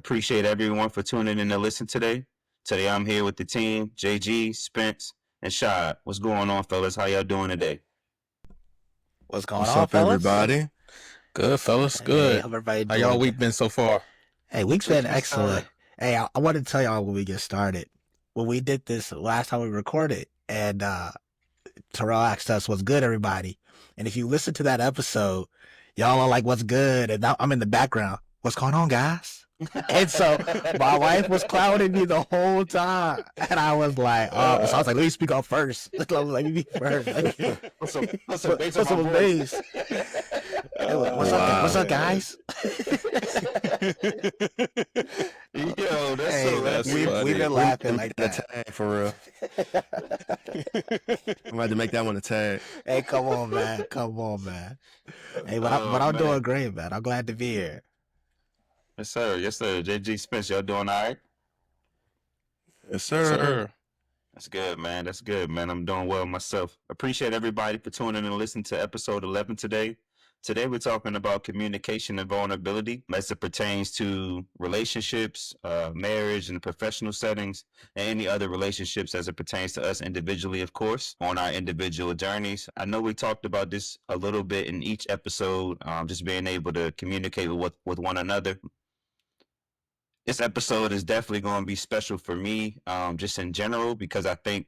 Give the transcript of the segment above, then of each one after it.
Appreciate everyone for tuning in to listen today. Today I'm here with the team, JG, Spence, and Shad. What's going on, fellas? How y'all doing today? What's going What's on, up, fellas? everybody? Good, fellas. Hey, Good. hope everybody How y'all doing week good. been so far? Hey, week's been Yes, excellent. sir. Hey, I want to tell y'all when we get started. When we did this last time we recorded, and Terrell asked us, "What's good, everybody?" And if you listen to that episode, y'all are like, "What's good?" And now I'm in the background. What's going on, guys? And so my wife was clowning me the whole time, and I was like, "Oh," so I was like, "Let me speak up first. Let me be first. Put some bass on Put my some voice. bass." Hey, what's up? What's Wow. up, guys? Yo, that's Hey, so That's epic. we've funny. been We might laughing have like made that that. a tag for real. We might have to make that one a tag. Hey, come on, man. Come on, man. Hey, but Oh I'm doing man. great, man. I'm glad to be here. Yes, sir. Yes, sir. JG, Spence, y'all doing all right? Yes, Yes, sir. sir. That's good, man. That's good, man. I'm doing well myself. Appreciate everybody for tuning in and listening to episode 11 today. Today, we're talking about communication and vulnerability as it pertains to relationships, marriage, and professional settings, and any other relationships as it pertains to us individually, of course, on our individual journeys. I know we talked about this a little bit in each episode, just being able to communicate with one another. This episode is definitely going to be special for me, just in general, because I think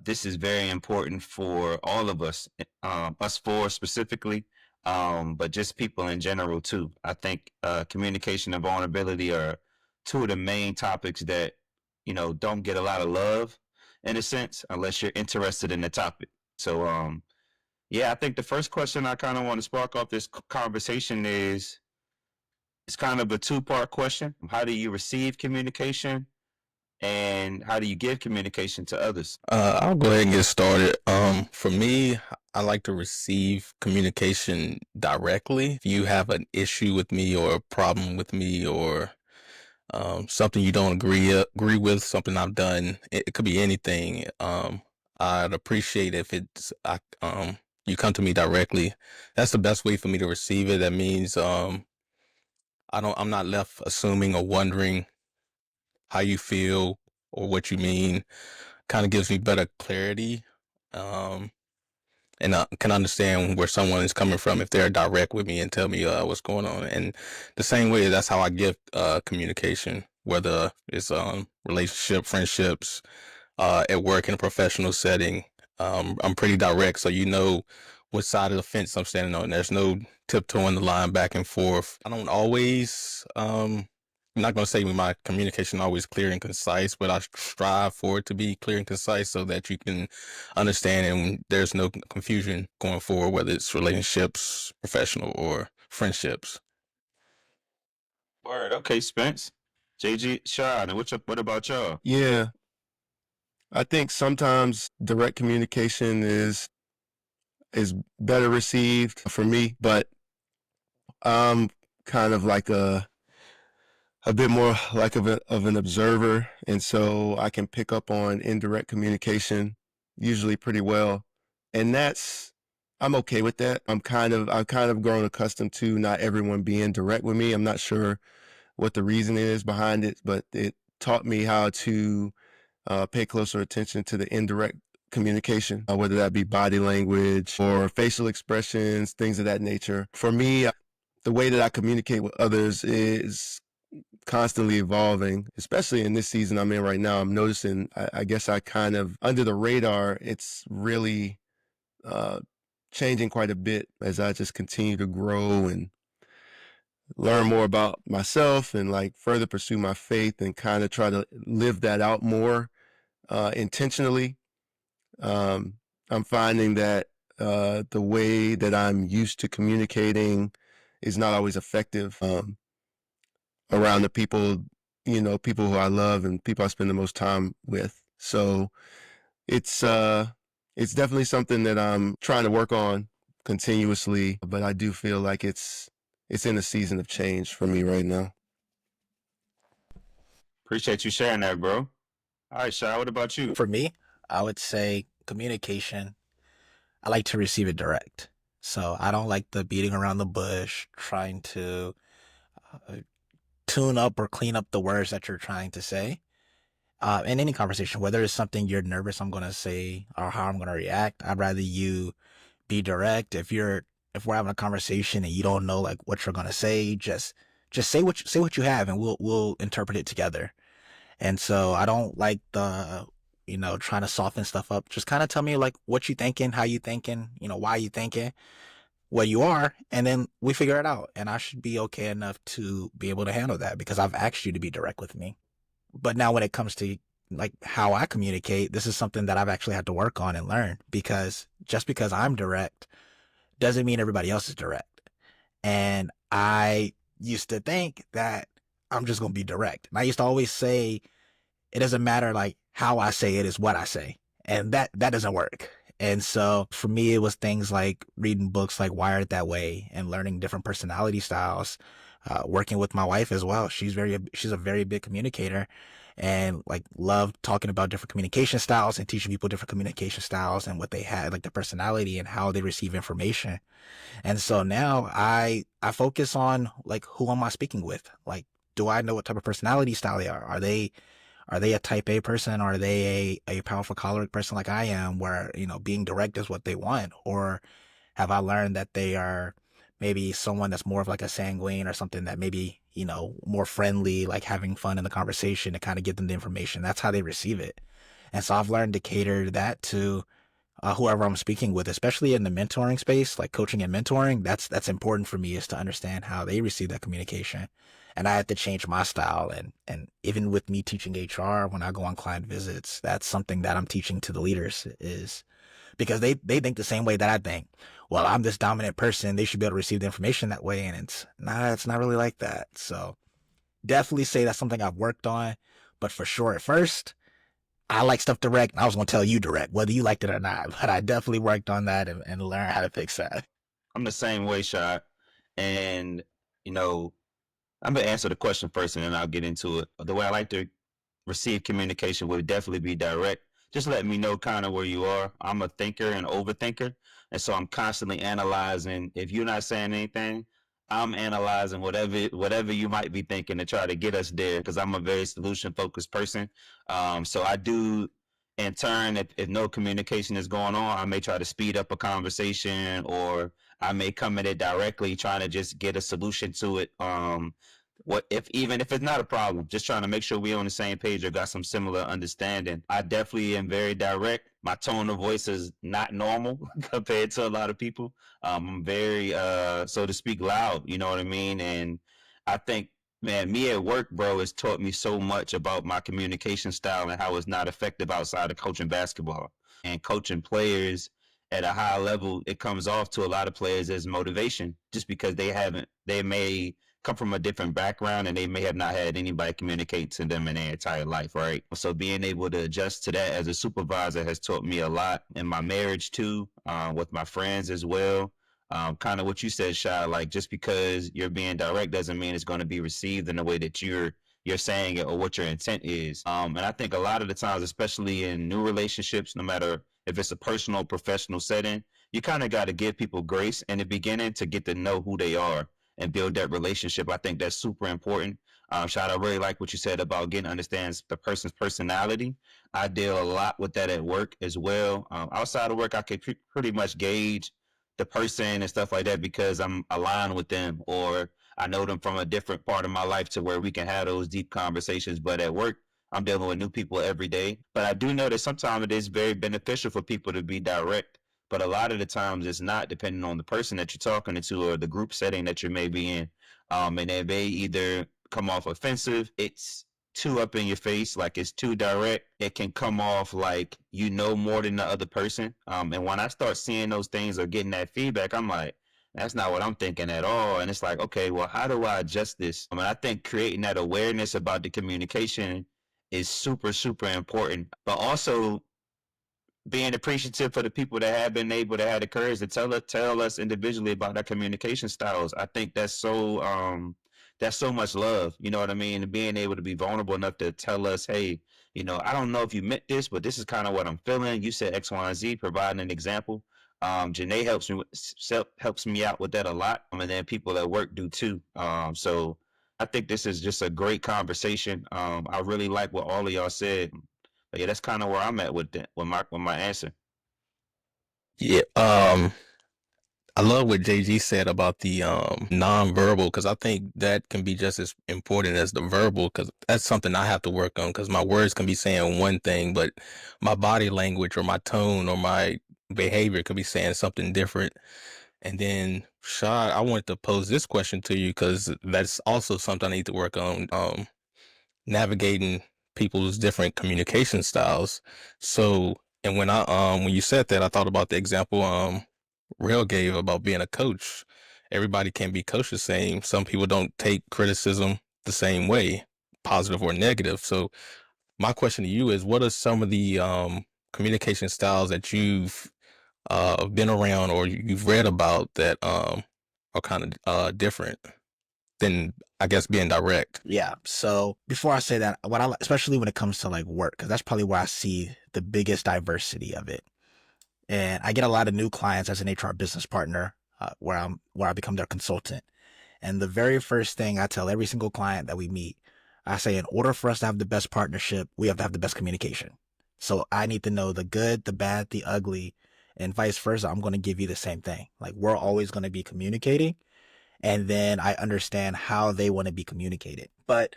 this is very important for all of us, us four specifically, but just people in general too. I think communication and vulnerability are two of the main topics that don't get a lot of love in a sense, unless you're interested in the topic. So, yeah, I think the first question I kind of want to spark off this conversation is it's kind of a two-part question. How do you receive communication, and how do you give communication to others? I'll go ahead and get started. For me, I like to receive communication directly. If you have an issue with me or a problem with me or something you don't agree with, something I've done, it could be anything. I'd appreciate if you come to me directly. That's the best way for me to receive it. That means I'm not left assuming or wondering how you feel or what you mean. Kind of gives me better clarity, um, and I can understand where someone is coming from if they're direct with me and tell me what's going on. And the same way, that's how I give communication, whether it's relationship, friendships, at work in a professional setting. I'm pretty direct, so you know what side of the fence I'm standing on. There's no tiptoeing the line back and forth. I don't always, I'm not going to say my communication always clear and concise, but I strive for it to be clear and concise so that you can understand and there's no confusion going forward, whether it's relationships, professional, or friendships. Word. Okay, Spence. JG, Sean, and what about y'all? Yeah, I think sometimes direct communication is better received for me, but I'm kind of like a bit more like of an observer, and so I can pick up on indirect communication usually pretty well, and I'm okay with that. I've kind of grown accustomed to not everyone being direct with me. I'm not sure what the reason is behind it, but it taught me how to pay closer attention to the indirect communication, whether that be body language or facial expressions, things of that nature. For me, the way that I communicate with others is constantly evolving, especially in this season I'm in right now. I'm noticing, I guess I kind of, under the radar, it's really uh, changing quite a bit as I just continue to grow and learn more about myself and like further pursue my faith and kind of try to live that out more intentionally. Um, I'm finding that the way that I'm used to communicating is not always effective around the people, people who I love and people I spend the most time with. So it's uh, it's definitely something that I'm trying to work on continuously, but I do feel like it's in a season of change for me right now. Appreciate you sharing that, bro. All right, Sean, what about you? For me, I would say communication. I like to receive it direct. So I don't like the beating around the bush, trying uh, tune up or clean up the words that you're trying to say in any conversation, whether it's something you're nervous I'm going to say or how I'm going to react. I'd rather you be direct. If we're having a conversation and you don't know like what you're going to say, just say what you have, and we'll interpret it together. And so I don't like the, trying to soften stuff up. Just kind of tell me like what you thinking, how you thinking, why you thinking, what you are, and then we figure it out. And I should be okay enough to be able to handle that because I've asked you to be direct with me. But now when it comes to like how I communicate, this is something that I've actually had to work on and learn, because just because I'm direct doesn't mean everybody else is direct. And I used to think that I'm just going to be direct. And I used to always say, it doesn't matter like how I say it, is what I say. And that doesn't work. And so for me, it was things like reading books like Wired That Way and learning different personality styles, working with my wife as well. She's a very big communicator, and like love talking about different communication styles and teaching people different communication styles and what they had, like the personality and how they receive information. And so now I focus on like, who am I speaking with? Like, do I know what type of personality style they are? Are they a type A person? Are they a powerful choleric person like I am, where, being direct is what they want? Or have I learned that they are maybe someone that's more of like a sanguine or something, that maybe, more friendly, like having fun in the conversation to kind of give them the information? That's how they receive it. And so I've learned to cater that to whoever I'm speaking with, especially in the mentoring space, like coaching and mentoring. That's important for me, is to understand how they receive that communication. And I had to change my style. And even with me teaching HR, when I go on client visits, that's something that I'm teaching to the leaders, is because they think the same way that I think. Well, I'm this dominant person, they should be able to receive the information that way. And it's not really like that. So definitely say that's something I've worked on. But for sure, at first, I like stuff direct, and I was going to tell you direct, whether you liked it or not. But I definitely worked on that and learned how to fix that. I'm the same way, Shot. And, you know, I'm going to answer the question first and then I'll get into it. The way I like to receive communication would definitely be direct. Just let me know kind of where you are. I'm a thinker and overthinker. And so I'm constantly analyzing. If you're not saying anything, I'm analyzing whatever you might be thinking to try to get us there, because I'm a very solution focused person. So I do, in turn, if no communication is going on, I may try to speed up a conversation, or I may come at it directly trying to just get a solution to it. What if, even if it's not a problem, just trying to make sure we're on the same page or got some similar understanding. I definitely am very direct. My tone of voice is not normal compared to a lot of people. I'm very so to speak loud, you know what I mean? And I think, man, me at work, bro, has taught me so much about my communication style and how it's not effective outside of coaching basketball and coaching players at a high level. It comes off to a lot of players as motivation, just because they may come from a different background and they may have not had anybody communicate to them in their entire life, right? So being able to adjust to that as a supervisor has taught me a lot in my marriage too, with my friends as well. Kind of what you said, Shy, like just because you're being direct doesn't mean it's going to be received in the way that you're saying it or what your intent is. And I think a lot of the times, especially in new relationships, no matter if it's a personal or professional setting, you kind of got to give people grace in the beginning to get to know who they are and build that relationship. I think that's super important. Shad, I really like what you said about getting to understand the person's personality. I deal a lot with that at work as well. Outside of work, I can pretty much gauge the person and stuff like that because I'm aligned with them, or I know them from a different part of my life to where we can have those deep conversations. But at work, I'm dealing with new people every day. But I do know that sometimes it is very beneficial for people to be direct, but a lot of the times it's not, depending on the person that you're talking to or the group setting that you may be in. And they may either come off offensive, it's too up in your face, like it's too direct. It can come off like you know more than the other person. And when I start seeing those things or getting that feedback, I'm like, that's not what I'm thinking at all. And it's like, okay, well, how do I adjust this? I mean, I think creating that awareness about the communication is super, super important. But also being appreciative for the people that have been able to have the courage to tell us individually about their communication styles. I think that's so much love. You know what I mean? And being able to be vulnerable enough to tell us, hey, I don't know if you meant this, but this is kind of what I'm feeling. You said X, Y, and Z, providing an example. Janae helps me out with that a lot. And then people at work do too. So I think this is just a great conversation. I really like what all of y'all said. But yeah, that's kind of where I'm at with my answer. Yeah. I love what JG said about the nonverbal, because I think that can be just as important as the verbal, because that's something I have to work on, because my words can be saying one thing, but my body language or my tone or my behavior could be saying something different. And then, Shad, I wanted to pose this question to you because that's also something I need to work on, navigating people's different communication styles. So, and when you said that, I thought about the example Rail gave about being a coach. Everybody can't be coached the same. Some people don't take criticism the same way, positive or negative. So my question to you is, what are some of the communication styles that you've been around or you've read about that are kind of different than, I guess, being direct? Yeah. So before I say that, especially when it comes to like work, because that's probably where I see the biggest diversity of it. And I get a lot of new clients as an HR business partner, where I become their consultant. And the very first thing I tell every single client that we meet, I say, in order for us to have the best partnership, we have to have the best communication. So I need to know the good, the bad, the ugly, and vice versa. I'm going to give you the same thing. Like, we're always going to be communicating, and then I understand how they want to be communicated. But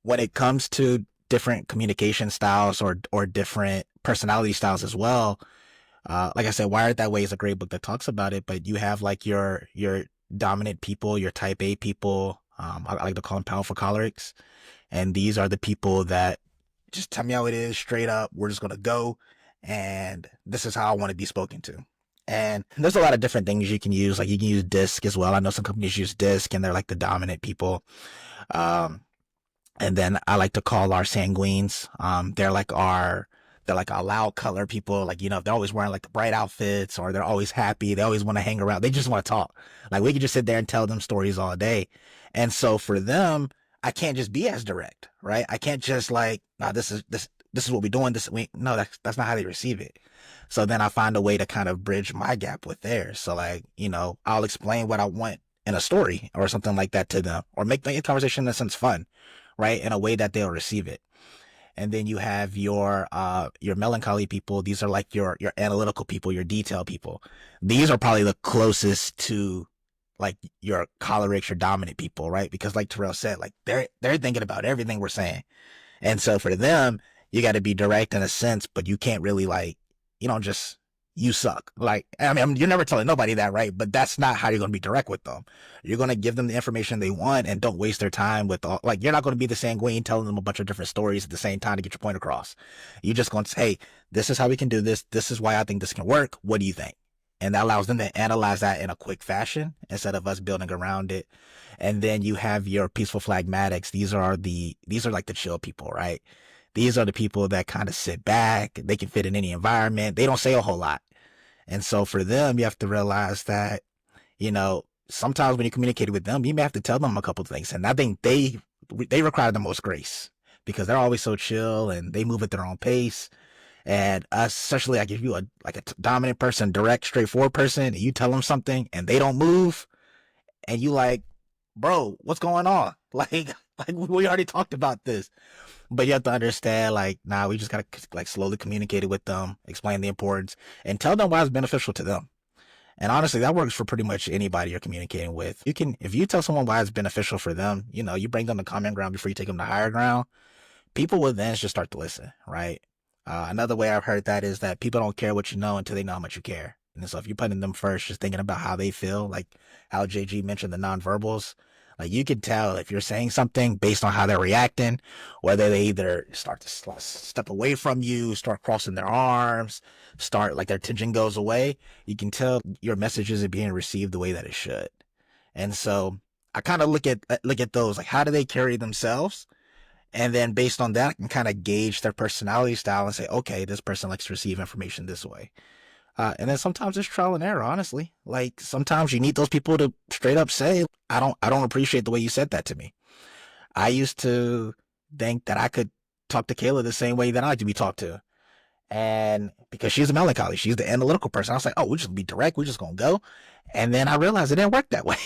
when it comes to different communication styles or different personality styles as well, like I said, Wired That Way is a great book that talks about it. But you have like your dominant people, your type A people. I like to call them powerful cholerics, and these are the people that just tell me how it is straight up. We're just gonna go, and this is how I want to be spoken to. And there's a lot of different things you can use. Like, you can use DISC as well. I know some companies use DISC, and they're like the dominant people. Um, and then I like to call our sanguines. They're like our loud color people. Like, they're always wearing like the bright outfits, or they're always happy. They always want to hang around. They just want to talk. Like, we could just sit there and tell them stories all day. And so for them, I can't just be as direct, right? I can't just like, nah, this is what we're doing. No, that's not how they receive it. So then I find a way to kind of bridge my gap with theirs. So like, I'll explain what I want in a story or something like that to them, or make the conversation in a sense fun, right? In a way that they'll receive it. And then you have your melancholy people. These are like your analytical people, your detail people. These are probably the closest to like your cholerics, your dominant people, right? Because like Terrell said, like they're thinking about everything we're saying. And so for them, you got to be direct in a sense, but you can't really like, just, you suck. Like, I mean, you're never telling nobody that, right? But that's not how you're going to be direct with them. You're going to give them the information they want, and don't waste their time with all, like, you're not going to be the sanguine telling them a bunch of different stories at the same time to get your point across. You're just going to say, hey, this is how we can do this. This is why I think this can work. What do you think? And that allows them to analyze that in a quick fashion instead of us building around it. And then you have your peaceful phlegmatics. These are like the chill people, right? These are the people that kind of sit back. They can fit in any environment. They don't say a whole lot. And so for them, you have to realize that, sometimes when you communicate with them, you may have to tell them a couple of things. And I think they require the most grace, because they're always so chill and they move at their own pace. And especially like if you a dominant person, direct, straightforward person, and you tell them something and they don't move, and you like, bro, what's going on? Like we already talked about this. But you have to understand, like, nah, we just gotta like slowly communicate it with them, explain the importance, and tell them why it's beneficial to them. And honestly, that works for pretty much anybody you're communicating with. If you tell someone why it's beneficial for them, you bring them to common ground before you take them to higher ground, people will then just start to listen, right? Another way I've heard that is that people don't care what you know until they know how much you care. And so if you're putting them first, just thinking about how they feel, like how JG mentioned the nonverbals, like you can tell if you're saying something based on how they're reacting, whether they either start to step away from you, start crossing their arms, start like their tension goes away. You can tell your message isn't being received the way that it should. And so I kind of look at those, like how do they carry themselves? And then based on that, I can kind of gauge their personality style and say, okay, this person likes to receive information this way. And then sometimes it's trial and error, honestly. Like sometimes you need those people to straight up say, I don't appreciate the way you said that to me. I used to think that I could talk to Kayla the same way that I like to be talked to. And because she's a melancholy, she's the analytical person. I was like, oh, we're just gonna be direct. We're just going to go. And then I realized it didn't work that way.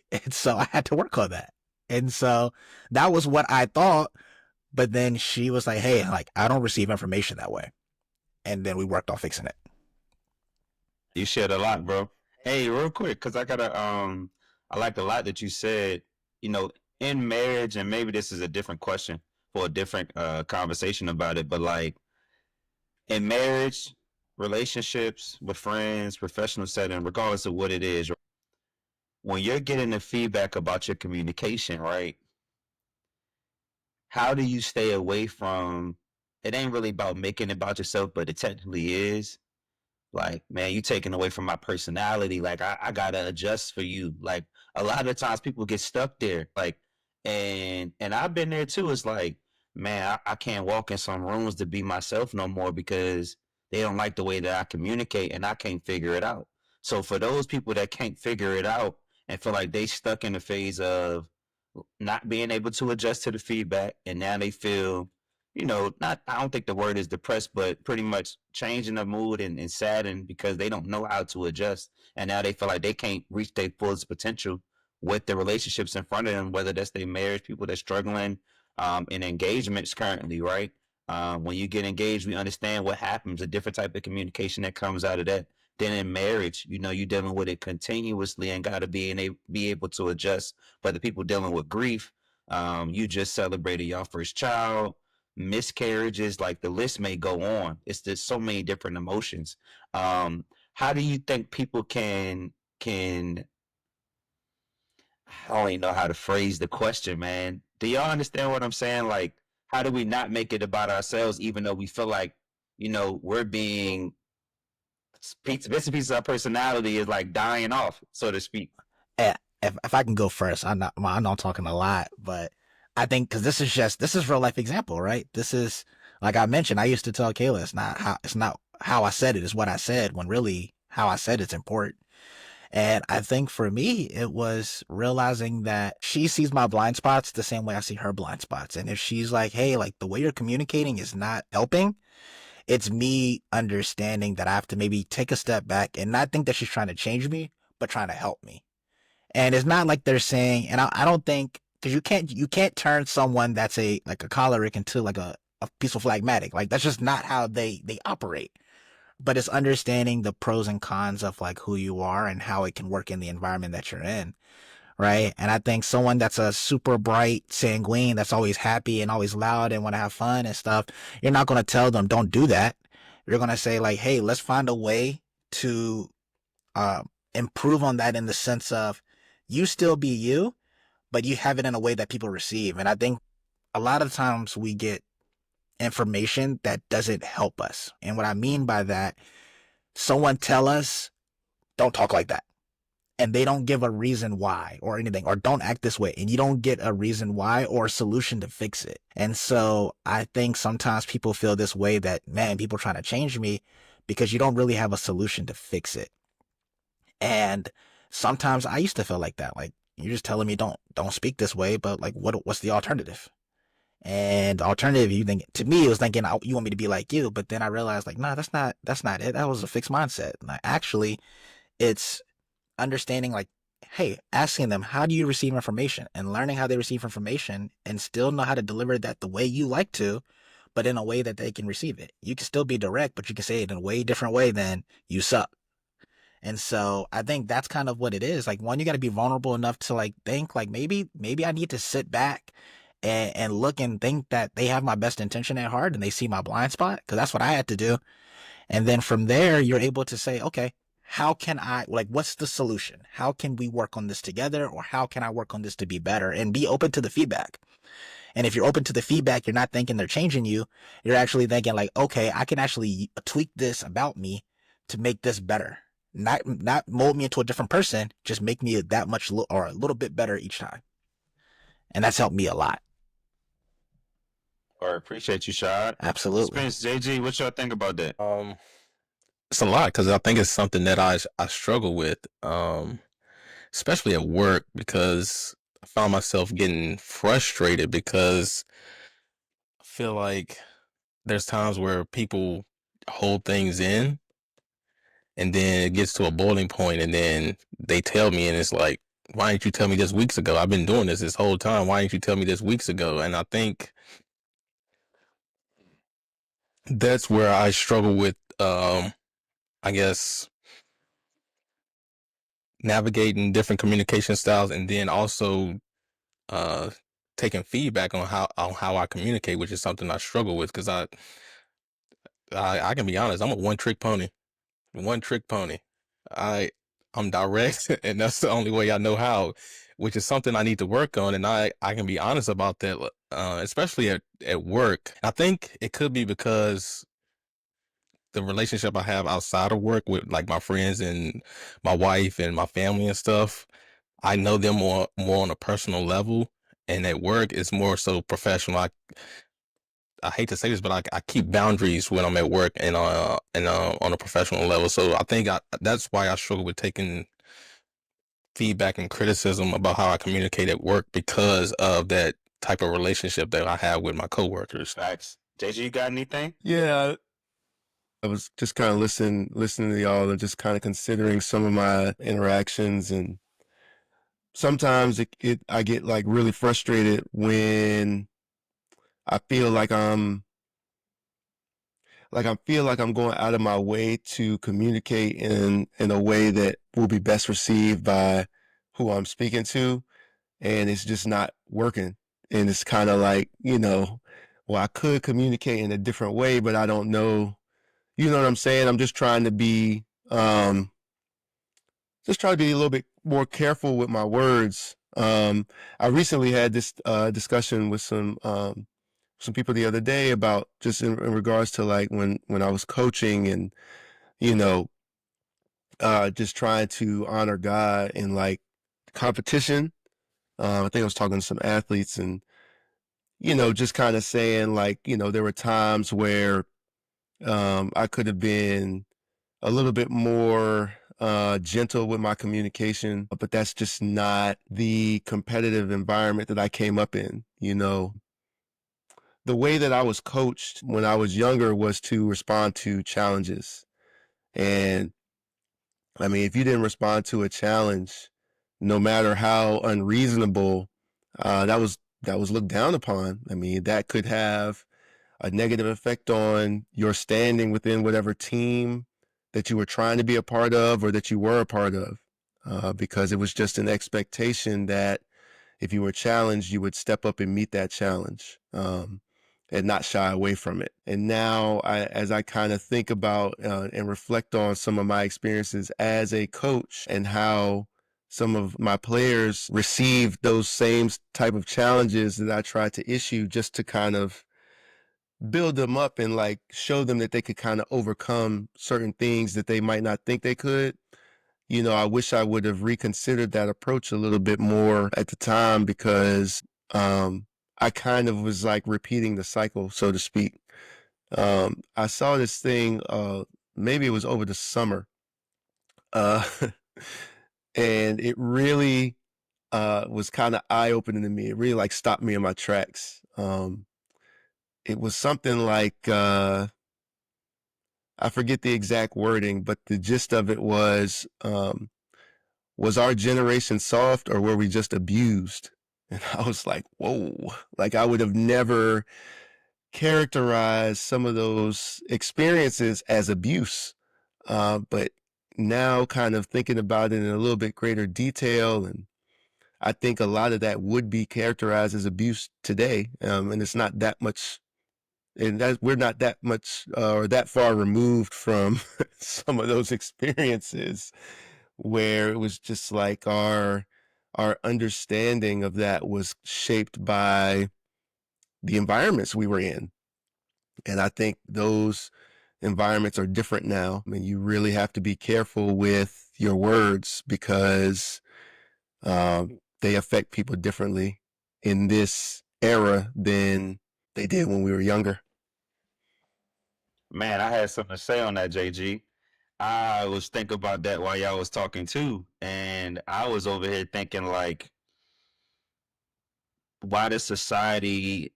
And so I had to work on that. And so that was what I thought. But then she was like, hey, like, I don't receive information that way. And then we worked on fixing it. You shared a lot, bro. Hey, real quick, cause I gotta I like a lot that you said. You know, in marriage, and maybe this is a different question for a different conversation about it, but like in marriage, relationships with friends, professional setting, regardless of what it is, when you're getting the feedback about your communication, right? How do you stay away from? It ain't really about making it about yourself, but it technically is. Like, man, you taking away from my personality. Like, I gotta adjust for you. Like, a lot of times people get stuck there. Like, and I've been there too. It's like, man, I can't walk in some rooms to be myself no more because they don't like the way that I communicate and I can't figure it out. So for those people that can't figure it out and feel like they stuck in the phase of not being able to adjust to the feedback, and now they feel, you know, not, I don't think the word is depressed, but pretty much changing the mood and saddened because they don't know how to adjust, and now they feel like they can't reach their fullest potential with the relationships in front of them, whether that's their marriage, people that's struggling in engagements currently, right? When you get engaged, we understand what happens, a different type of communication that comes out of that. Then in marriage, you know, you're dealing with it continuously and got to be able to adjust. But the people dealing with grief, you just celebrated your first child, miscarriages, like the list may go on. It's just so many different emotions. How do you think people can I don't even know how to phrase the question, man. Do y'all understand what I'm saying? Like, how do we not make it about ourselves, even though we feel like, you know, we're being bits and pieces of our personality is like dying off, so to speak. If I can go first, I know I'm talking a lot, but I think because this is real life example, right? This is like I mentioned. I used to tell Kayla it's not how I said it, it's what I said. When really how I said it's important. And I think for me, it was realizing that she sees my blind spots the same way I see her blind spots. And if she's like, hey, like the way you're communicating is not helping, it's me understanding that I have to maybe take a step back and not think that she's trying to change me, but trying to help me. And it's not like they're saying, and I don't think, because you can't turn someone that's like a choleric into like a peaceful phlegmatic. Like that's just not how they operate. But it's understanding the pros and cons of like who you are and how it can work in the environment that you're in. Right. And I think someone that's a super bright sanguine, that's always happy and always loud and want to have fun and stuff, you're not going to tell them, don't do that. You're going to say like, hey, let's find a way to improve on that in the sense of you still be you, but you have it in a way that people receive. And I think a lot of times we get information that doesn't help us. And what I mean by that, someone tell us, don't talk like that. And they don't give a reason why or anything, or don't act this way. And you don't get a reason why or a solution to fix it. And so I think sometimes people feel this way that, man, people are trying to change me because you don't really have a solution to fix it. And sometimes I used to feel like that. Like, you're just telling me don't speak this way, but like what's the alternative? And the alternative, you think, to me, it was thinking you want me to be like you, but then I realized like, nah, that's not it. That was a fixed mindset. Like, actually, it's understanding like, hey, asking them, how do you receive information, and learning how they receive information and still know how to deliver that the way you like to, but in a way that they can receive it. You can still be direct, but you can say it in a way different way than you suck. And so I think that's kind of what it is. Like, one, you got to be vulnerable enough to like think like maybe I need to sit back and look and think that they have my best intention at heart and they see my blind spot, because that's what I had to do. And then from there, you're able to say, okay, how can I, like, what's the solution? How can we work on this together? Or how can I work on this to be better? And be open to the feedback. And if you're open to the feedback, you're not thinking they're changing you. You're actually thinking like, okay, I can actually tweak this about me to make this better. Not mold me into a different person, just make me that much or a little bit better each time. And that's helped me a lot. All right, appreciate you, Shad. Absolutely. Spence, JG, what y'all think about that? It's a lot because I think it's something that I struggle with, especially at work, because I found myself getting frustrated because I feel like there's times where people hold things in and then it gets to a boiling point and then they tell me and it's like, why didn't you tell me this weeks ago? I've been doing this whole time. Why didn't you tell me this weeks ago? And I think that's where I struggle with, I guess, navigating different communication styles, and then also uh, taking feedback on how I communicate, which is something I struggle with because I can be honest, I'm a one trick pony. I I'm direct, and that's the only way I know how, which is something I need to work on, and I can be honest about that, especially at work. I think it could be because the relationship I have outside of work with like my friends and my wife and my family and stuff, I know them more on a personal level, and at work it's more so professional. I hate to say this, but I keep boundaries when I'm at work and on a professional level. So I think that's why I struggle with taking feedback and criticism about how I communicate at work because of that type of relationship that I have with my coworkers. Facts. JG, you got anything? Yeah, I was just kind of listening to y'all and just kind of considering some of my interactions, and sometimes I get like really frustrated when I feel like I'm going out of my way to communicate in a way that will be best received by who I'm speaking to, and it's just not working. And it's kind of like, well, I could communicate in a different way, but I don't know. You know what I'm saying? I'm just trying to be a little bit more careful with my words. I recently had this discussion with some people the other day about just in regards to like when I was coaching and you know just trying to honor God in like competition. I think I was talking to some athletes and just kind of saying like there were times where I could have been a little bit more gentle with my communication, but that's just not the competitive environment that I came up in. The way that I was coached when I was younger was to respond to challenges. And I mean, if you didn't respond to a challenge, no matter how unreasonable, that was looked down upon. I mean, that could have a negative effect on your standing within whatever team that you were trying to be a part of or that you were a part of, because it was just an expectation that if you were challenged, you would step up and meet that challenge, and not shy away from it. And now, as I kind of think about and reflect on some of my experiences as a coach and how some of my players received those same type of challenges that I tried to issue just to kind of build them up and like show them that they could kind of overcome certain things that they might not think they could. I wish I would have reconsidered that approach a little bit more at the time because I kind of was like repeating the cycle, so to speak. I saw this thing, maybe it was over the summer, uh, and it really was kind of eye opening to me. It really like stopped me in my tracks. It was something like, I forget the exact wording, but the gist of it was our generation soft or were we just abused? And I was like, whoa, like I would have never characterized some of those experiences as abuse. But now kind of thinking about it in a little bit greater detail, and I think a lot of that would be characterized as abuse today. And it's not that much, and that we're not that much or that far removed from some of those experiences where it was just like our understanding of that was shaped by the environments we were in. And I think those environments are different now. I mean, you really have to be careful with your words because they affect people differently in this era than they did when we were younger. Man, I had something to say on that, JG. I was thinking about that while y'all was talking too, and I was over here thinking like, why does society?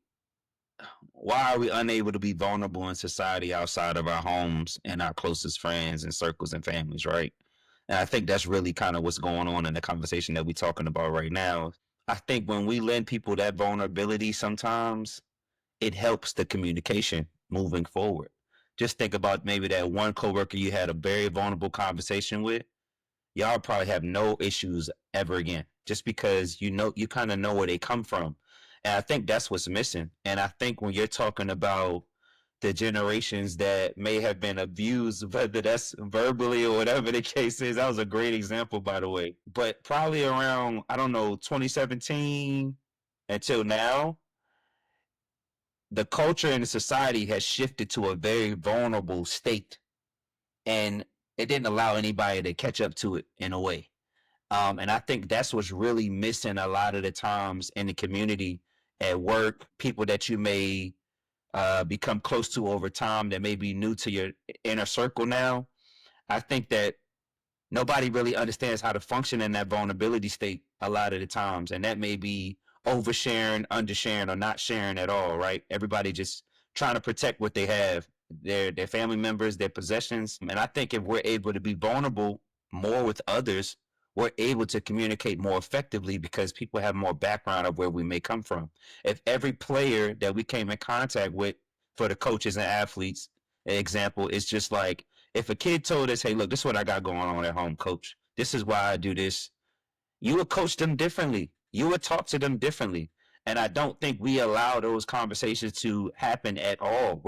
Why are we unable to be vulnerable in society outside of our homes and our closest friends and circles and families? Right? And I think that's really kind of what's going on in the conversation that we're talking about right now. I think when we lend people that vulnerability, sometimes it helps the communication moving forward. Just think about maybe that one coworker you had a very vulnerable conversation with. Y'all probably have no issues ever again, just because you kind of know where they come from. And I think that's what's missing. And I think when you're talking about the generations that may have been abused, whether that's verbally or whatever the case is. That was a great example, by the way. But probably around, I don't know, 2017 until now, the culture and the society has shifted to a very vulnerable state. And it didn't allow anybody to catch up to it in a way. And I think that's what's really missing a lot of the times in the community, at work, people that you may become close to over time that may be new to your inner circle now. I think that nobody really understands how to function in that vulnerability state a lot of the times. And that may be oversharing, undersharing, or not sharing at all, right? Everybody just trying to protect what they have, their family members, their possessions. And I think if we're able to be vulnerable more with others, we're able to communicate more effectively because people have more background of where we may come from. If every player that we came in contact with, for the coaches and athletes, an example, is just like, if a kid told us, hey, look, this is what I got going on at home, coach. This is why I do this. You would coach them differently. You would talk to them differently. And I don't think we allow those conversations to happen at all.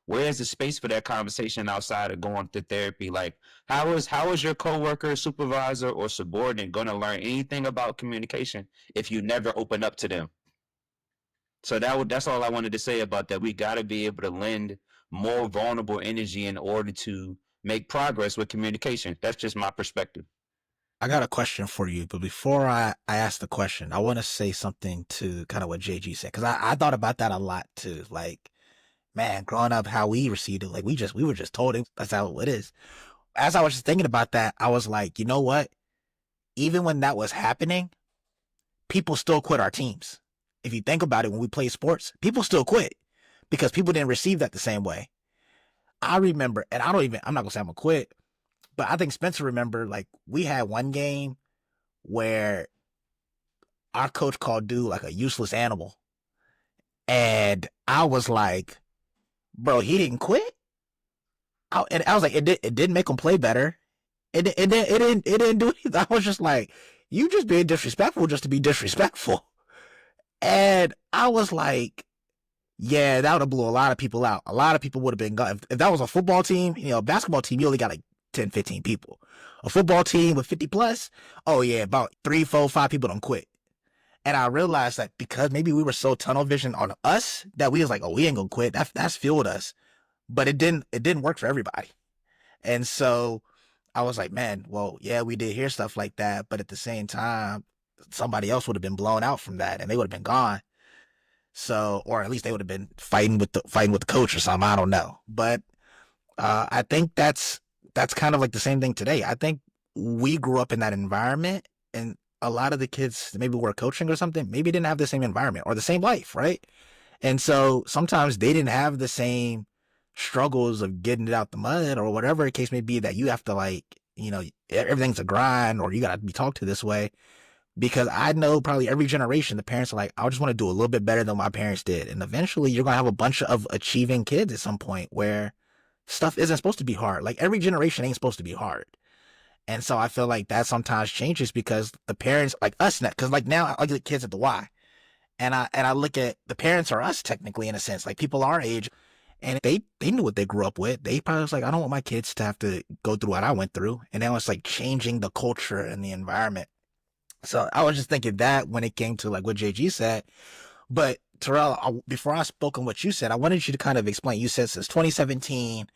Where is the space for that conversation outside of going to therapy? Like, how is your coworker, supervisor, or subordinate going to learn anything about communication if you never open up to them? So that's all I wanted to say about that. We got to be able to lend more vulnerable energy in order to make progress with communication. That's just my perspective. I got a question for you, but before I ask the question, I want to say something to kind of what JG said, because I thought about that a lot too. Like, man, growing up, how we received it, like we were just told that's how it is. As I was just thinking about that, I was like, you know what? Even when that was happening, people still quit our teams. If you think about it, when we play sports, people still quit because people didn't receive that the same way. I remember, and I'm not gonna say I'm gonna quit, but I think Spencer remember, like, we had one game where our coach called dude like a useless animal. And I was like, bro, he didn't quit. And I was like, it didn't make him play better. It didn't do anything. I was just like, you just being disrespectful just to be disrespectful. And I was like, yeah, that would have blew a lot of people out. A lot of people would have been gone. If that was a football team, a basketball team, you only got like 10, 15 people. A football team with 50 plus, oh yeah, about 3, 4, 5 people don't quit. And I realized that because maybe we were so tunnel vision on us that we was like, oh, we ain't gonna quit. That's fueled us. But it didn't work for everybody. And so I was like, man, well, yeah, we did hear stuff like that, but at the same time, somebody else would have been blown out from that and they would have been gone. So, or at least they would have been fighting with the coach or something. I don't know. But I think that's kind of like the same thing today. I think we grew up in that environment, and a lot of the kids maybe were coaching or something, maybe didn't have the same environment or the same life, right? And so sometimes they didn't have the same struggles of getting it out the mud or whatever the case may be, that you have to, like, everything's a grind or you got to be talked to this way. Because I know probably every generation, the parents are like, I just want to do a little bit better than my parents did. And eventually you're going to have a bunch of achieving kids at some point where stuff isn't supposed to be hard. Like, every generation ain't supposed to be hard. And so I feel like that sometimes changes because the parents, like us now, because like now I look at kids at the Y, and I look at the parents are us technically, in a sense, like people our age, and they knew what they grew up with. They probably was like, I don't want my kids to have to go through what I went through. And now it's like changing the culture and the environment. So I was just thinking that when it came to like what JG said. But Terrell, before I spoke on what you said, I wanted you to kind of explain. You said since 2017,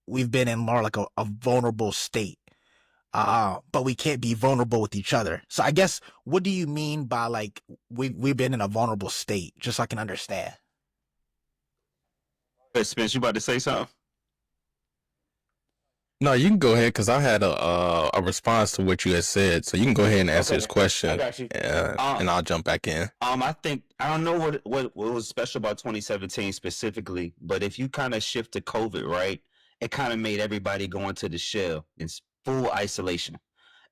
we've been in more like a vulnerable state. But we can't be vulnerable with each other. So I guess, what do you mean by like we've been in a vulnerable state? Just so I can understand. Hey, Spence, you about to say something? No, you can go ahead because I had a response to what you had said. So you can go ahead and answer Okay, his question, I got you. and I'll jump back in. I think I don't know what was special about 2017 specifically, but if you kind of shift to COVID, right, it kind of made everybody go into the shell. And full isolation.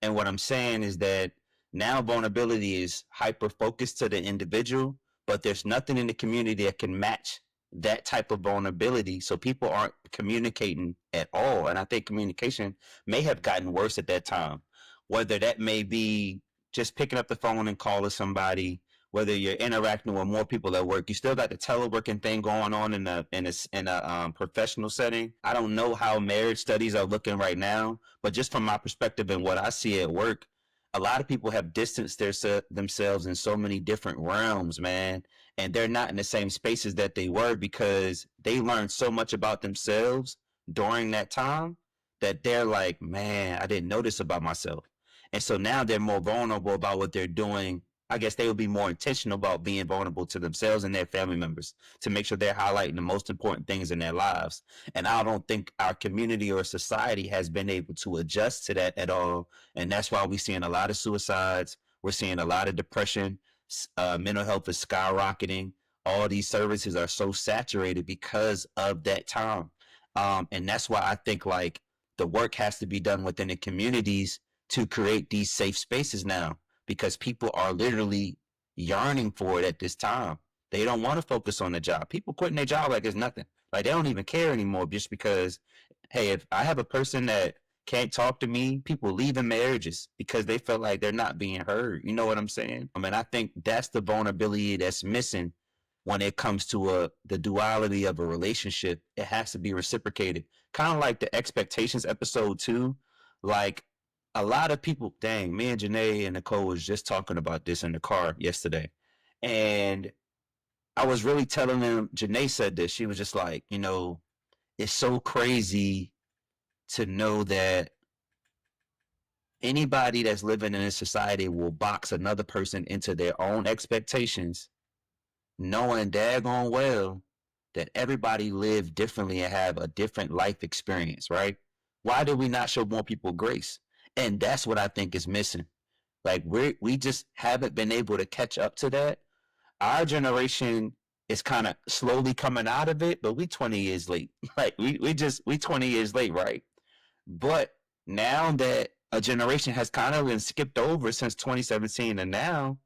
And what I'm saying is that now vulnerability is hyper focused to the individual, but there's nothing in the community that can match that type of vulnerability. So people aren't communicating at all. And I think communication may have gotten worse at that time. Whether that may be just picking up the phone and calling somebody, whether you're interacting with more people at work, you still got the teleworking thing going on in a professional setting. I don't know how marriage studies are looking right now, but just from my perspective and what I see at work, a lot of people have distanced themselves in so many different realms, man, and they're not in the same spaces that they were because they learned so much about themselves during that time that they're like, man, I didn't know this about myself. And so now they're more vulnerable about what they're doing. I guess they would be more intentional about being vulnerable to themselves and their family members to make sure they're highlighting the most important things in their lives. And I don't think our community or society has been able to adjust to that at all. And that's why we're seeing a lot of suicides. We're seeing a lot of depression. Mental health is skyrocketing. All these services are so saturated because of that time. And that's why I think like the work has to be done within the communities to create these safe spaces now because people are literally yearning for it at this time. They don't want to focus on the job. People quitting their job like it's nothing. Like they don't even care anymore just because, hey, if I have a person that can't talk to me, people leaving marriages because they feel like they're not being heard. You know what I'm saying? I mean, I think that's the vulnerability that's missing when it comes to the duality of a relationship. It has to be reciprocated. Kind of like the expectations episode too. Like a lot of people, dang, me and Janae and Nicole was just talking about this in the car yesterday. And I was really telling them, Janae said this. She was just like, it's so crazy to know that anybody that's living in a society will box another person into their own expectations, knowing daggone well that everybody live differently and have a different life experience, right? Why do we not show more people grace? And that's what I think is missing. Like we just haven't been able to catch up to that. Our generation is kind of slowly coming out of it, but we 20 years late. Like we 20 years late, right? But now that a generation has kind of been skipped over since 2017 and now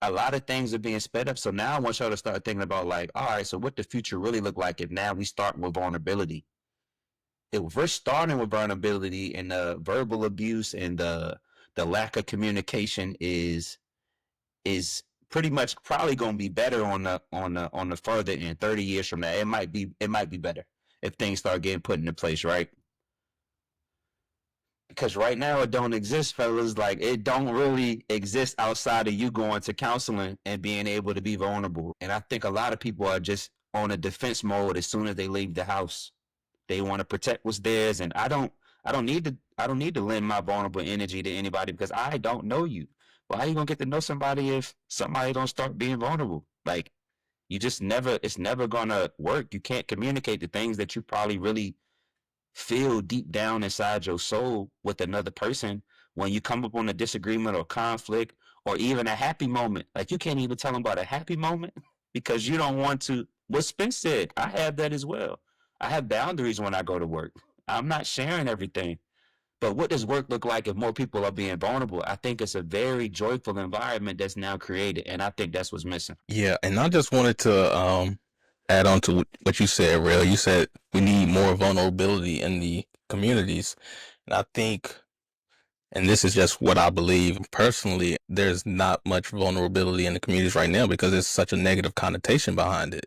a lot of things are being sped up. So now I want y'all to start thinking about like, all right, so what the future really look like if now we start with vulnerability. If we're starting with vulnerability and the verbal abuse and the lack of communication is pretty much probably going to be better on the further end 30 years from now. It might be better if things start getting put into place, right? Because right now it don't exist, fellas. Like it don't really exist outside of you going to counseling and being able to be vulnerable. And I think a lot of people are just on a defense mode as soon as they leave the house. They want to protect what's theirs, and I don't need to lend my vulnerable energy to anybody because I don't know you. Well, how you gonna get to know somebody if somebody don't start being vulnerable? Like you just never, it's never gonna work. You can't communicate the things that you probably really feel deep down inside your soul with another person when you come up on a disagreement or conflict or even a happy moment. Like you can't even tell them about a happy moment because you don't want to. What Spence said, I have that as well. I have boundaries when I go to work. I'm not sharing everything. But what does work look like if more people are being vulnerable? I think it's a very joyful environment that's now created, and I think that's what's missing. Yeah, and I just wanted to add on to what you said, Rail. You said we need more vulnerability in the communities. And I think, and this is just what I believe personally, there's not much vulnerability in the communities right now because there's such a negative connotation behind it.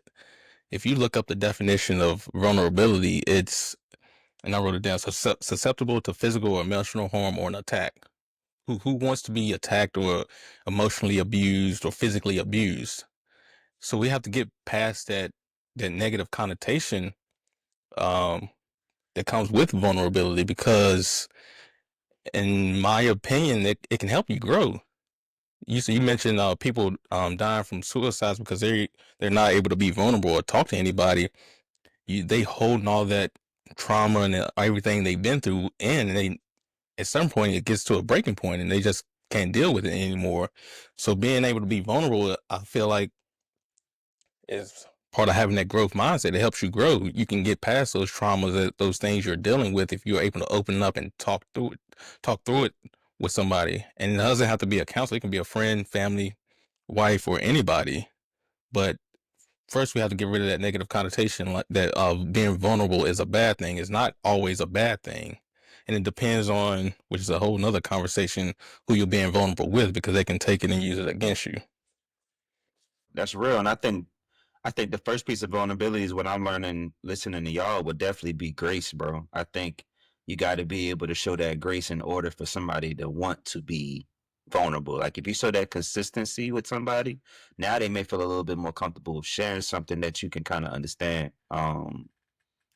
If you look up the definition of vulnerability, and I wrote it down, susceptible to physical or emotional harm or an attack. Who wants to be attacked or emotionally abused or physically abused? So we have to get past that negative connotation um, that comes with vulnerability because, in my opinion, it can help you grow. You mentioned people dying from suicides because they're not able to be vulnerable or talk to anybody. They holding all that trauma and everything they've been through in, and they at some point it gets to a breaking point and they just can't deal with it anymore. So being able to be vulnerable, I feel like is part of having that growth mindset. It helps you grow. You can get past those traumas, those things you're dealing with, if you're able to open up and talk through it with somebody. And it doesn't have to be a counselor. It can be a friend, family, wife, or anybody. But first, we have to get rid of that negative connotation, like that being vulnerable is a bad thing. It's not always a bad thing. And it depends on, which is a whole nother conversation, who you're being vulnerable with, because they can take it and use it against you. That's real. And I think the first piece of vulnerability is what I'm learning listening to y'all would definitely be grace, bro. I think you got to be able to show that grace in order for somebody to want to be vulnerable. Like if you show that consistency with somebody, now they may feel a little bit more comfortable with sharing something that you can kind of understand.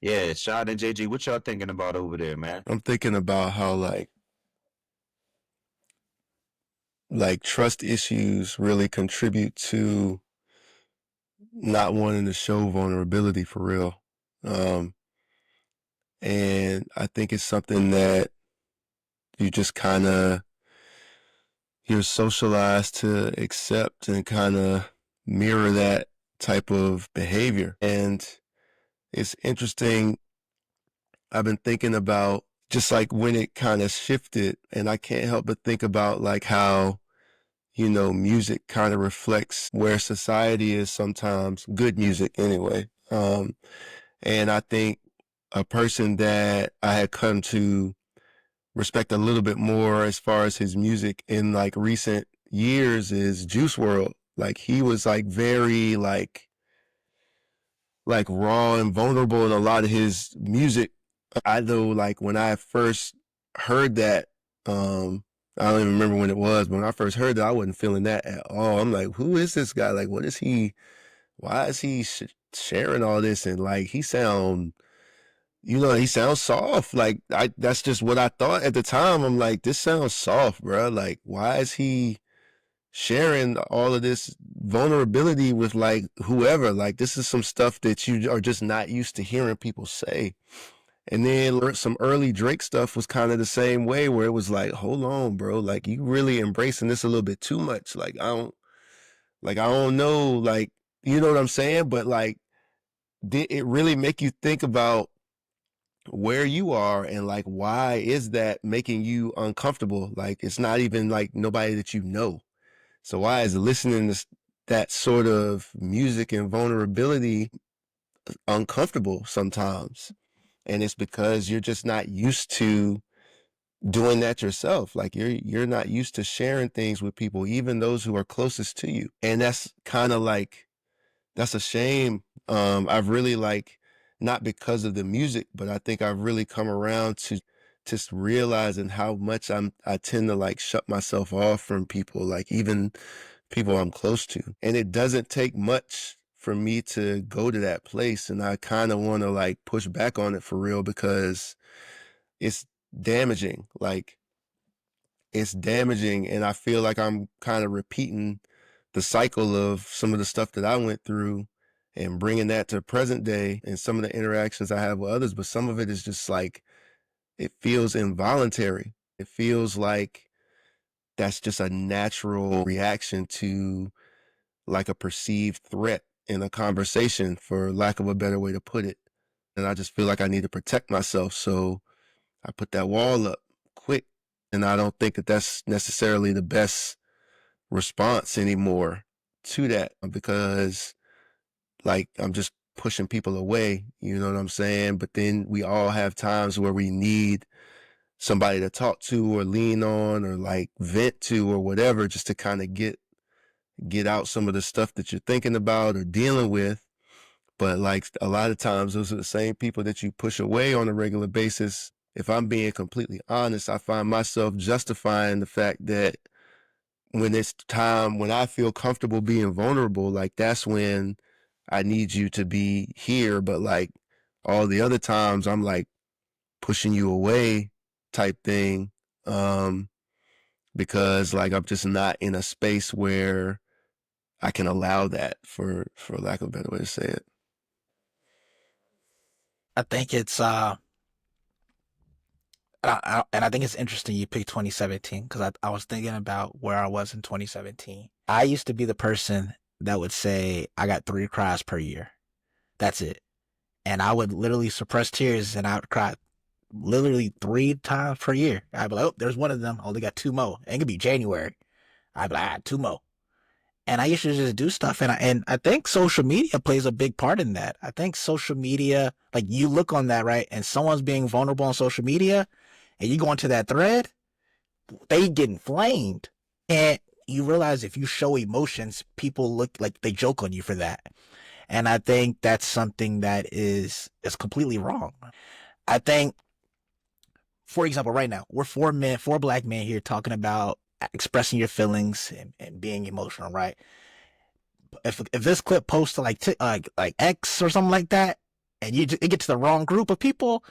Yeah, Shad and JG, what y'all thinking about over there, man? I'm thinking about how like trust issues really contribute to not wanting to show vulnerability for real. And I think it's something that you just kind of, you're socialized to accept and kind of mirror that type of behavior. And it's interesting. I've been thinking about just like when it kind of shifted, and I can't help but think about like how, music kind of reflects where society is sometimes, good music anyway. And I think a person that I had come to respect a little bit more as far as his music in like recent years is Juice World. Like he was like very like raw and vulnerable in a lot of his music. I know like when I first heard that, I don't even remember when it was, but when I first heard that, I wasn't feeling that at all. I'm like, who is this guy? Like, what is he? Why is he sharing all this? And like, he sounds soft. Like that's just what I thought at the time. I'm like, this sounds soft, bro. Like, why is he sharing all of this vulnerability with like whoever? Like, this is some stuff that you are just not used to hearing people say. And then some early Drake stuff was kind of the same way, where it was like, hold on, bro, like you really embracing this a little bit too much. I don't know, like, you know what I'm saying? But like, did it really make you think about where you are and like why is that making you uncomfortable? Like it's not even like nobody that you know. So why is listening to that sort of music and vulnerability uncomfortable sometimes? And it's because you're just not used to doing that yourself. Like you're not used to sharing things with people, even those who are closest to you. And that's kind of like, that's a shame. I've really like, not because of the music, but I think I've really come around to just realizing how much I tend to like shut myself off from people, like even people I'm close to. And it doesn't take much for me to go to that place. And I kind of want to like push back on it for real, because it's damaging. Like it's damaging. And I feel like I'm kind of repeating the cycle of some of the stuff that I went through and bringing that to present day and some of the interactions I have with others. But some of it is just like, it feels involuntary. It feels like that's just a natural reaction to like a perceived threat in a conversation, for lack of a better way to put it. And I just feel like I need to protect myself. So I put that wall up quick. And I don't think that that's necessarily the best response anymore to that, because like I'm just pushing people away, you know what I'm saying? But then we all have times where we need somebody to talk to or lean on or like vent to or whatever, just to kind of get out some of the stuff that you're thinking about or dealing with. But like a lot of times those are the same people that you push away on a regular basis. If I'm being completely honest, I find myself justifying the fact that when it's time, when I feel comfortable being vulnerable, like that's when I need you to be here. But like all the other times I'm like pushing you away type thing. Because like I'm just not in a space where I can allow that, for lack of a better way to say it. I think it's and I think it's interesting you picked 2017, because I was thinking about where I was in 2017. I used to be the person that would say I got 3 cries per year. That's it. And I would literally suppress tears and I would cry literally 3 times per year. I'd be like, oh, there's one of them. I only got 2 more. It could be January. I'd be like, 2 more. And I used to just do stuff. And I think social media plays a big part in that. I think social media, like you look on that, right? And someone's being vulnerable on social media and you go into that thread, they get inflamed. And you realize if you show emotions, people look like they joke on you for that. And I think that's something that is completely wrong. I think, for example, right now, we're 4 black men here talking about expressing your feelings and being emotional, right? If this clip posts to like X or something like that, and it gets to the wrong group of people,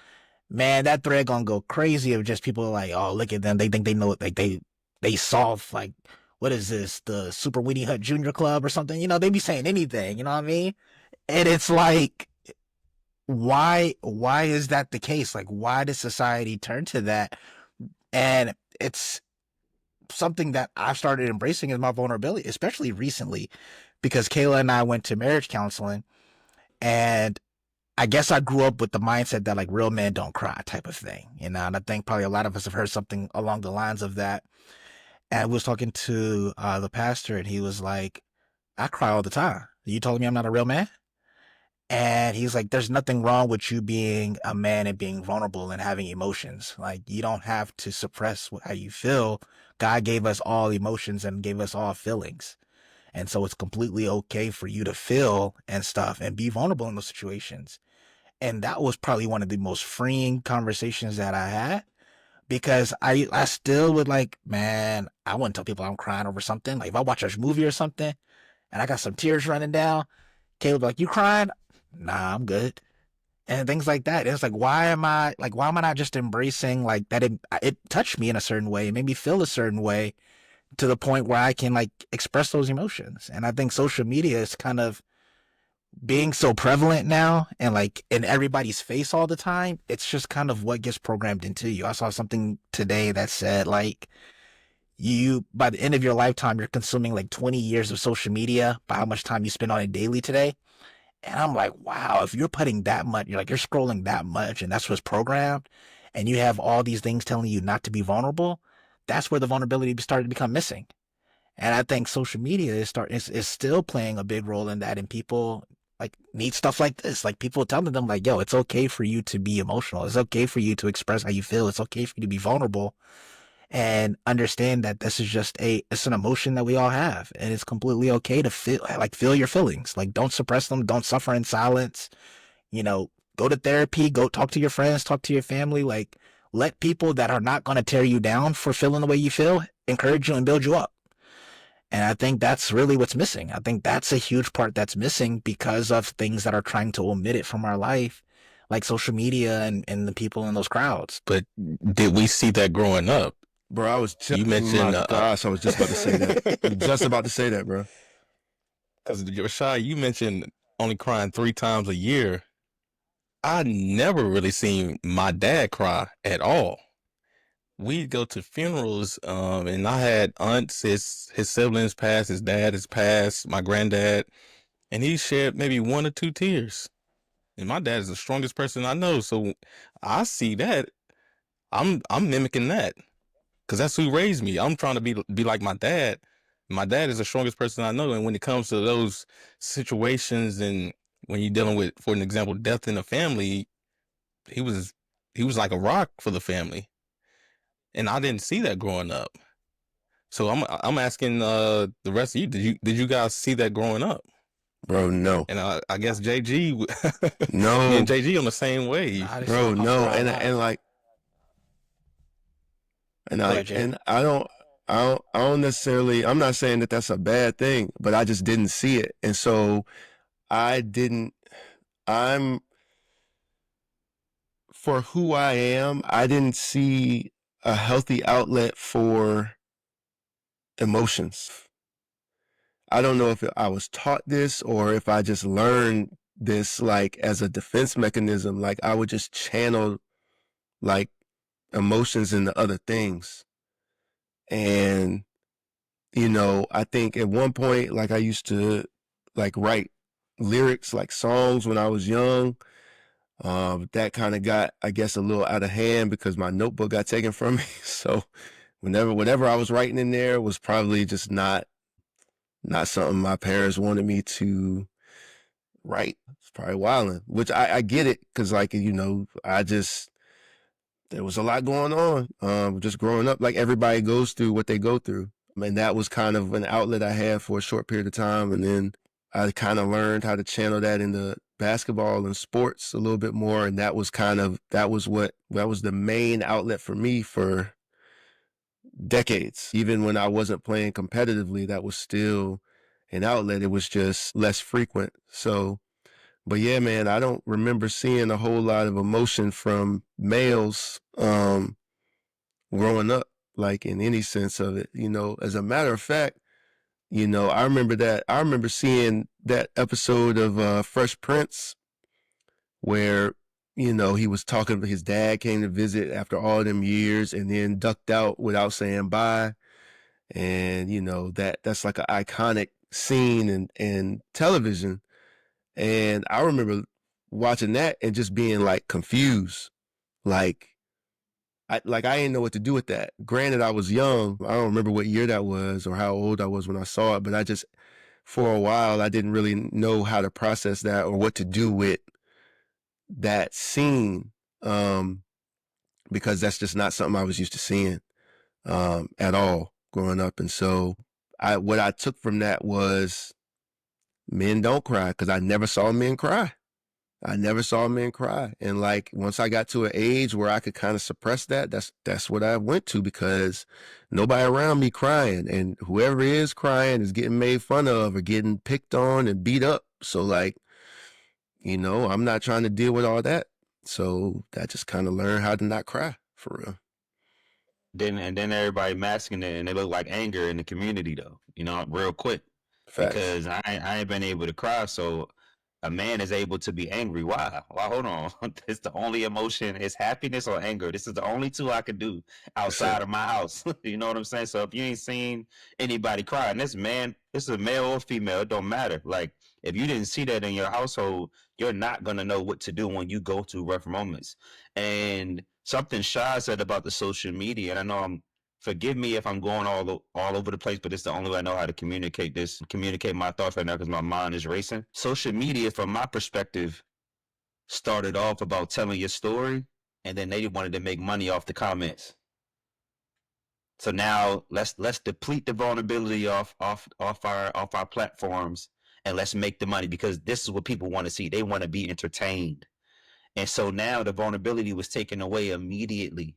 man, that thread gonna go crazy of just people like, oh, look at them, they think they know it, like they solve like, what is this, the Super Weenie Hut Junior Club or something? You know, they be saying anything, you know what I mean? And it's like, why is that the case? Like, why does society turn to that? And it's something that I've started embracing is my vulnerability, especially recently, because Kayla and I went to marriage counseling, and I guess I grew up with the mindset that like real men don't cry type of thing, you know. And I think probably a lot of us have heard something along the lines of that. And I was talking to the pastor, and he was like, "I cry all the time. You told me I'm not a real man?" And he's like, there's nothing wrong with you being a man and being vulnerable and having emotions. Like, you don't have to suppress how you feel. God gave us all emotions and gave us all feelings. And so it's completely okay for you to feel and stuff and be vulnerable in those situations. And that was probably one of the most freeing conversations that I had, because I still would like, man, I wouldn't tell people I'm crying over something. Like if I watch a movie or something and I got some tears running down, Caleb like, you crying? Nah, I'm good. And things like that. It's like, why am I not just embracing like that? It touched me in a certain way. It made me feel a certain way to the point where I can like express those emotions. And I think social media is kind of being so prevalent now and like in everybody's face all the time. It's just kind of what gets programmed into you. I saw something today that said like, you, by the end of your lifetime, you're consuming like 20 years of social media by how much time you spend on it daily today. And I'm like, wow, if you're putting that much, you're scrolling that much and that's what's programmed, and you have all these things telling you not to be vulnerable, that's where the vulnerability started to become missing. And I think social media is still playing a big role in that. And people like need stuff like this, like people telling them like, yo, it's okay for you to be emotional. It's okay for you to express how you feel. It's okay for you to be vulnerable, and understand that this is just it's an emotion that we all have, and it's completely okay to feel your feelings. Like, don't suppress them, don't suffer in silence. You know, go to therapy, go talk to your friends, talk to your family. Like, let people that are not going to tear you down for feeling the way you feel encourage you and build you up. And I think that's really what's missing. I think that's a huge part that's missing because of things that are trying to omit it from our life, like social media and the people in those crowds. But did we see that growing up? Bro, I was just, You mentioned, my gosh, I was just about to say that. Just about to say that, bro. Because Rashad, you mentioned only crying 3 times a year. I never really seen my dad cry at all. We'd go to funerals, and I had aunts, his siblings passed, his dad has passed, my granddad, and he shed maybe 1 or 2 tears. And my dad is the strongest person I know, so I see that. I'm mimicking that because that's who raised me. I'm trying to be like my dad. My dad is the strongest person I know, and when it comes to those situations, and when you're dealing with, for an example, death in the family, he was he was like a rock for the family, and I didn't see that growing up. So I'm asking the rest of you, did you guys see that growing up? Bro, no. And I guess JG, me No, and JG on the same wave. bro, no. And like, and Go I ahead, Jay. and I don't necessarily, I'm not saying that that's a bad thing, but I just didn't see it. And so I didn't, I'm, for who I am, I didn't see a healthy outlet for emotions. I don't know if I was taught this or if I just learned this like as a defense mechanism. Like I would just channel like emotions into other things. And, you know, I think at one point, like I used to like write lyrics, like songs when I was young. That kind of got, I guess, a little out of hand because my notebook got taken from me. So whatever I was writing in there was probably just not something my parents wanted me to write. It's probably wilding, which I get it because, like, there was a lot going on. Just growing up, like everybody goes through what they go through. And that was kind of an outlet I had for a short period of time. And then I kind of learned how to channel that into basketball and sports a little bit more. And that was the main outlet for me for decades. Even when I wasn't playing competitively, that was still an outlet. It was just less frequent. So, but yeah, man, I don't remember seeing a whole lot of emotion from males growing up, like in any sense of it. As a matter of fact, I remember seeing that episode of Fresh Prince where, he was talking, his dad came to visit after all them years and then ducked out without saying bye. And, that's like an iconic scene in television. And I remember watching that and just being like confused. Like I didn't know what to do with that. Granted, I was young. I don't remember what year that was or how old I was when I saw it, but for a while, I didn't really know how to process that or what to do with that scene. Because that's just not something I was used to seeing, at all growing up. And so what I took from that was men don't cry, because I never saw men cry. I never saw men cry. And like, once I got to an age where I could kind of suppress that, that's what I went to, because nobody around me crying, and whoever is crying is getting made fun of or getting picked on and beat up. So like, I'm not trying to deal with all that. So I just kind of learned how to not cry, for real. Then everybody masking it, and it look like anger in the community though. Real quick, Facts. because I ain't been able to cry, so a man is able to be angry. Why? Why? Hold on. It's the only emotion is happiness or anger. This is the only two I can do outside of my house. You know what I'm saying? So if you ain't seen anybody cry, and this is a male or female, it don't matter. Like, if you didn't see that in your household, you're not gonna know what to do when you go through rough moments. And something Shy said about the social media, and I know forgive me if I'm going all over the place, but it's the only way I know how to communicate my thoughts right now, because my mind is racing. Social media, from my perspective, started off about telling your story, and then they wanted to make money off the comments. So now let's deplete the vulnerability off our platforms, and let's make the money, because this is what people want to see. They want to be entertained. And so now the vulnerability was taken away immediately.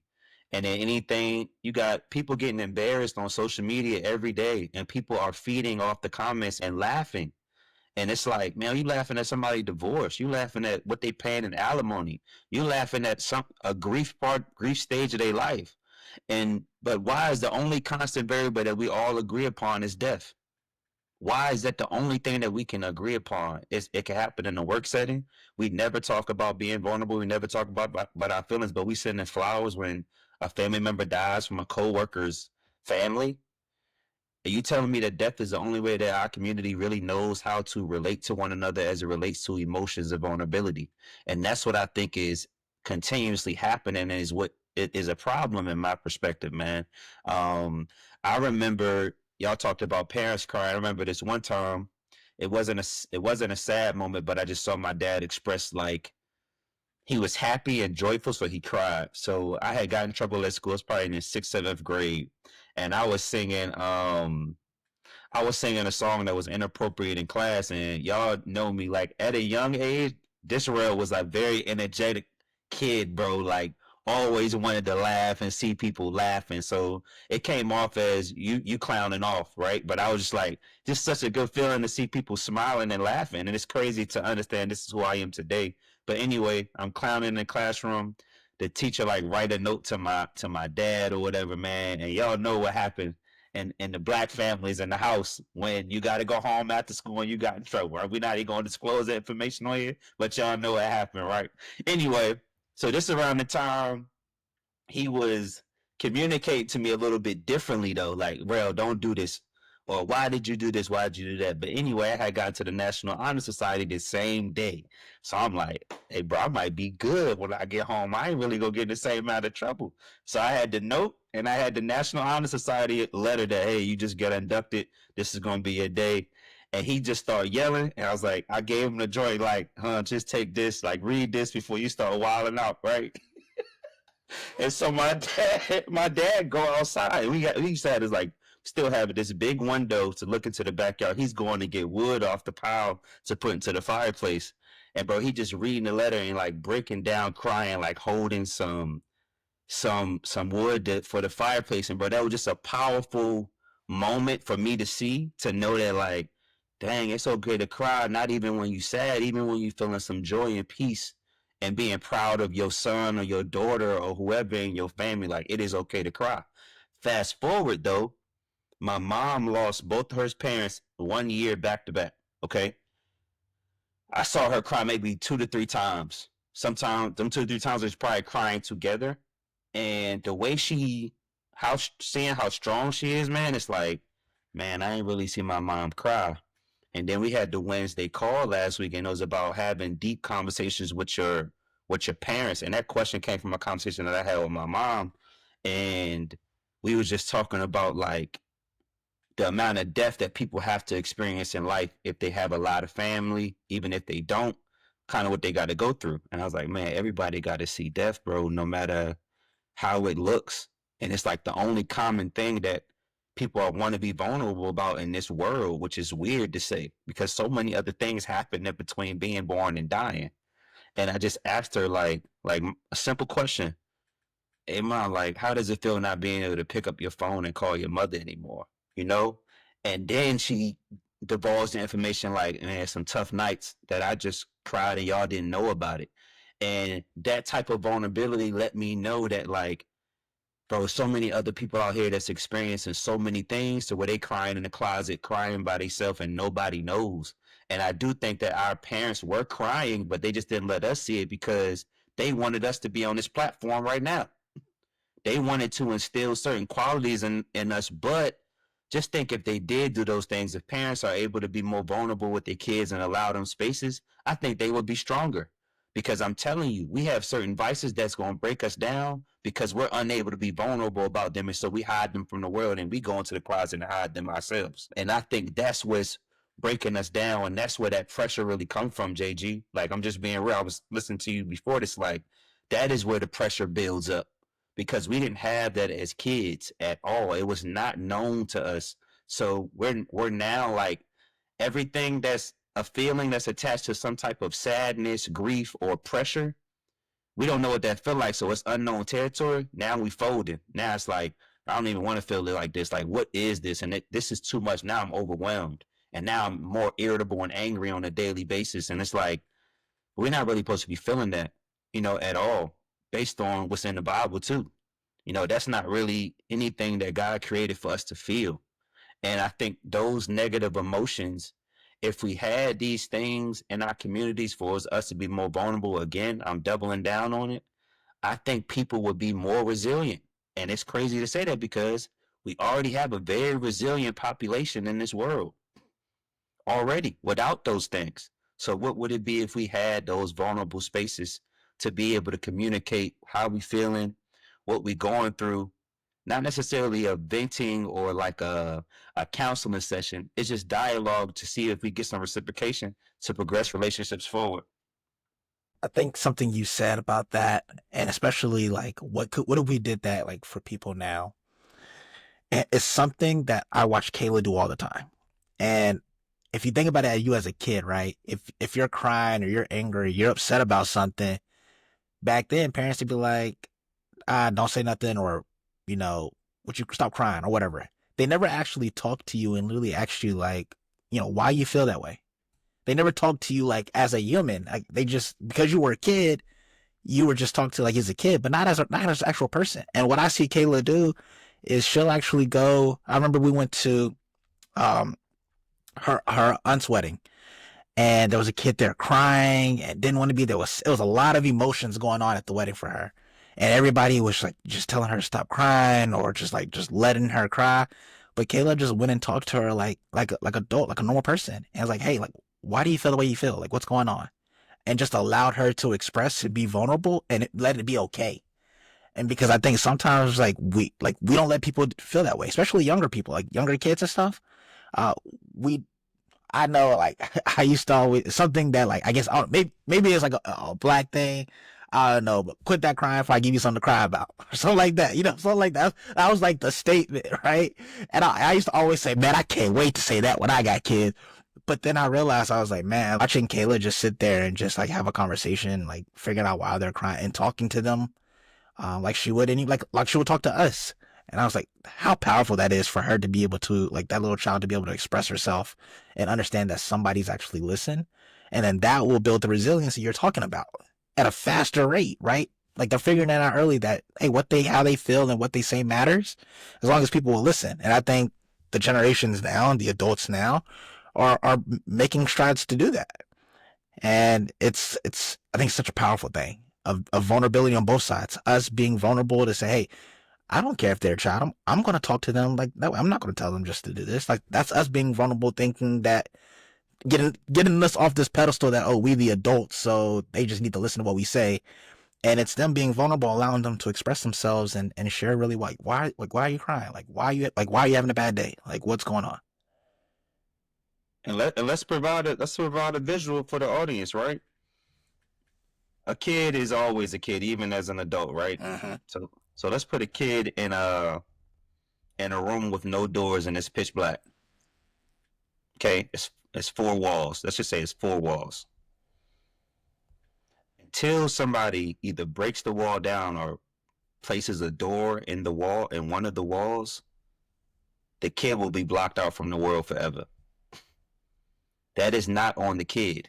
And then anything, you got people getting embarrassed on social media every day, and people are feeding off the comments and laughing. And it's like, man, you laughing at somebody divorced. You laughing at what they paying in alimony. You laughing at a grief stage of their life. But why is the only constant variable that we all agree upon is death? Why is that the only thing that we can agree upon? It can happen in a work setting. We never talk about being vulnerable. We never talk about our feelings, but we send in flowers when a family member dies from a co-worker's family. Are you telling me that death is the only way that our community really knows how to relate to one another as it relates to emotions and vulnerability? And that's what I think is continuously happening, and is what it is a problem in my perspective, man. I remember y'all talked about parents crying. I remember this one time. It wasn't a sad moment, but I just saw my dad express like he was happy and joyful, so he cried. So I had gotten in trouble at school. It's probably in the sixth, seventh grade, and I was singing a song that was inappropriate in class, and y'all know me. Like, at a young age, Disrael was a very energetic kid, bro. Like, always wanted to laugh and see people laughing. So it came off as you clowning off, right? But I was just like, just such a good feeling to see people smiling and laughing. And it's crazy to understand this is who I am today. But anyway, I'm clowning in the classroom. The teacher like write a note to my dad or whatever, man. And y'all know what happened and the black families in the house when you got to go home after school and you got in trouble. Right? We're not even going to disclose that information on here, but y'all know what happened, right? Anyway, so this around the time he was communicating to me a little bit differently, though. Like, bro, don't do this. or why did you do this? Why did you do that? But anyway, I had gotten to the National Honor Society the same day. So I'm like, hey, bro, I might be good when I get home. I ain't really gonna get in the same amount of trouble. So I had the note and I had the National Honor Society letter that, hey, you just got inducted. This is gonna be your day. And he just started yelling. And I was like, I gave him the joint, like, just take this, like, read this before you start wilding out, right? And so my dad go outside. We used to have this like still have this big window to look into the backyard. He's going to get wood off the pile to put into the fireplace. And bro, he just reading the letter and like breaking down, crying, like holding some wood for the fireplace. And bro, that was just a powerful moment for me to see, to know that like, dang, it's okay to cry, not even when you sad, even when you feeling some joy and peace and being proud of your son or your daughter or whoever in your family. Like, it is okay to cry. Fast forward though, my mom lost both her parents 1 year back to back. Okay, I saw her cry maybe 2 to 3 times. Sometimes them 2 to 3 times was probably crying together. And the way seeing how strong she is, man, it's like, man, I ain't really seen my mom cry. And then we had the Wednesday call last week, and it was about having deep conversations with your parents. And that question came from a conversation that I had with my mom, and we was just talking about like the amount of death that people have to experience in life if they have a lot of family, even if they don't, kind of what they got to go through. And I was like, man, everybody got to see death, bro, no matter how it looks. And it's like the only common thing that people want to be vulnerable about in this world, which is weird to say because so many other things happen in between being born and dying. And I just asked her like a simple question. Hey mom, like how does it feel not being able to pick up your phone and call your mother anymore? You know? And then she divulged the information like, man, some tough nights that I just cried and y'all didn't know about it. And that type of vulnerability let me know that like, bro, so many other people out here that's experiencing so many things to where they crying in the closet, crying by themselves, and nobody knows. And I do think that our parents were crying, but they just didn't let us see it because they wanted us to be on this platform right now. They wanted to instill certain qualities in us, but just think if they did do those things, if parents are able to be more vulnerable with their kids and allow them spaces, I think they would be stronger. Because I'm telling you, we have certain vices that's going to break us down because we're unable to be vulnerable about them. And so we hide them from the world and we go into the closet and hide them ourselves. And I think that's what's breaking us down. And that's where that pressure really comes from, JG. Like, I'm just being real. I was listening to you before this. Like, that is where the pressure builds up because we didn't have that as kids at all. It was not known to us. So we're now like everything that's a feeling that's attached to some type of sadness, grief, or pressure. We don't know what that feel like, so it's unknown territory. Now we folding. Now it's like I don't even want to feel it like this. Like, what is this? And this is too much. Now I'm overwhelmed, and now I'm more irritable and angry on a daily basis. And it's like we're not really supposed to be feeling that, at all, based on what's in the Bible too. That's not really anything that God created for us to feel. And I think those negative emotions, if we had these things in our communities for us to be more vulnerable, again, I'm doubling down on it. I think people would be more resilient. And it's crazy to say that because we already have a very resilient population in this world already without those things. So what would it be if we had those vulnerable spaces to be able to communicate how we feeling, what we going through, not necessarily a venting or like a counseling session. It's just dialogue to see if we get some reciprocation to progress relationships forward. I think something you said about that, and especially like what if we did that like for people now, and it's something that I watch Kayla do all the time. And if you think about it, you as a kid, right? If you're crying or you're angry, you're upset about something. Back then, parents would be like, don't say nothing, or would you stop crying or whatever. They never actually talked to you and literally asked you like, why you feel that way. They never talked to you like as a human. Like they just, because you were a kid, you were just talked to like as a kid, but not as an actual person. And what I see Kayla do is she'll actually go. I remember we went to her aunt's wedding, and there was a kid there crying and didn't want to be there. It was a lot of emotions going on at the wedding for her, and everybody was like just telling her to stop crying or just letting her cry. But Kayla just went and talked to her like adult, like a normal person, and was like, hey, like, why do you feel the way you feel? Like, what's going on? And just allowed her to express and be vulnerable, and let it be okay. And because I think sometimes we don't let people feel that way, especially younger people, like younger kids and stuff. Uh, we I know, like, I used to always something that, like, I guess maybe it's like a black thing. I don't know, but quit that crying if I give you something to cry about, or something like that. Something like that. That was like the statement, right? And I used to always say, man, I can't wait to say that when I got kids. But then I realized, I was like, man, watching Kayla just sit there and just like have a conversation, like figuring out why they're crying and talking to them, like she would like she would talk to us. And I was like, how powerful that is for her to be able to, like, that little child to be able to express herself and understand that somebody's actually listening. And then that will build the resilience that you're talking about at a faster rate, right? Like, they're figuring it out early that, hey, how they feel and what they say matters, as long as people will listen. And I think the generations now and the adults now are making strides to do that. And it's I think such a powerful thing of vulnerability on both sides. Us being vulnerable to say, hey, I don't care if they're a child. I'm going to talk to them like that. I'm not going to tell them just to do this. Like, that's us being vulnerable, thinking that getting us off this pedestal that, oh, we the adults, so they just need to listen to what we say. And it's them being vulnerable, allowing them to express themselves and share really, like, why are you crying? Why are you having a bad day? Like, what's going on? And let's provide a visual for the audience, right? A kid is always a kid, even as an adult, right? Mm-hmm. So let's put a kid in a room with no doors and it's pitch black. Okay, it's four walls. Let's just say it's four walls. Until somebody either breaks the wall down or places a door in the wall, in one of the walls, the kid will be blocked out from the world forever. That is not on the kid.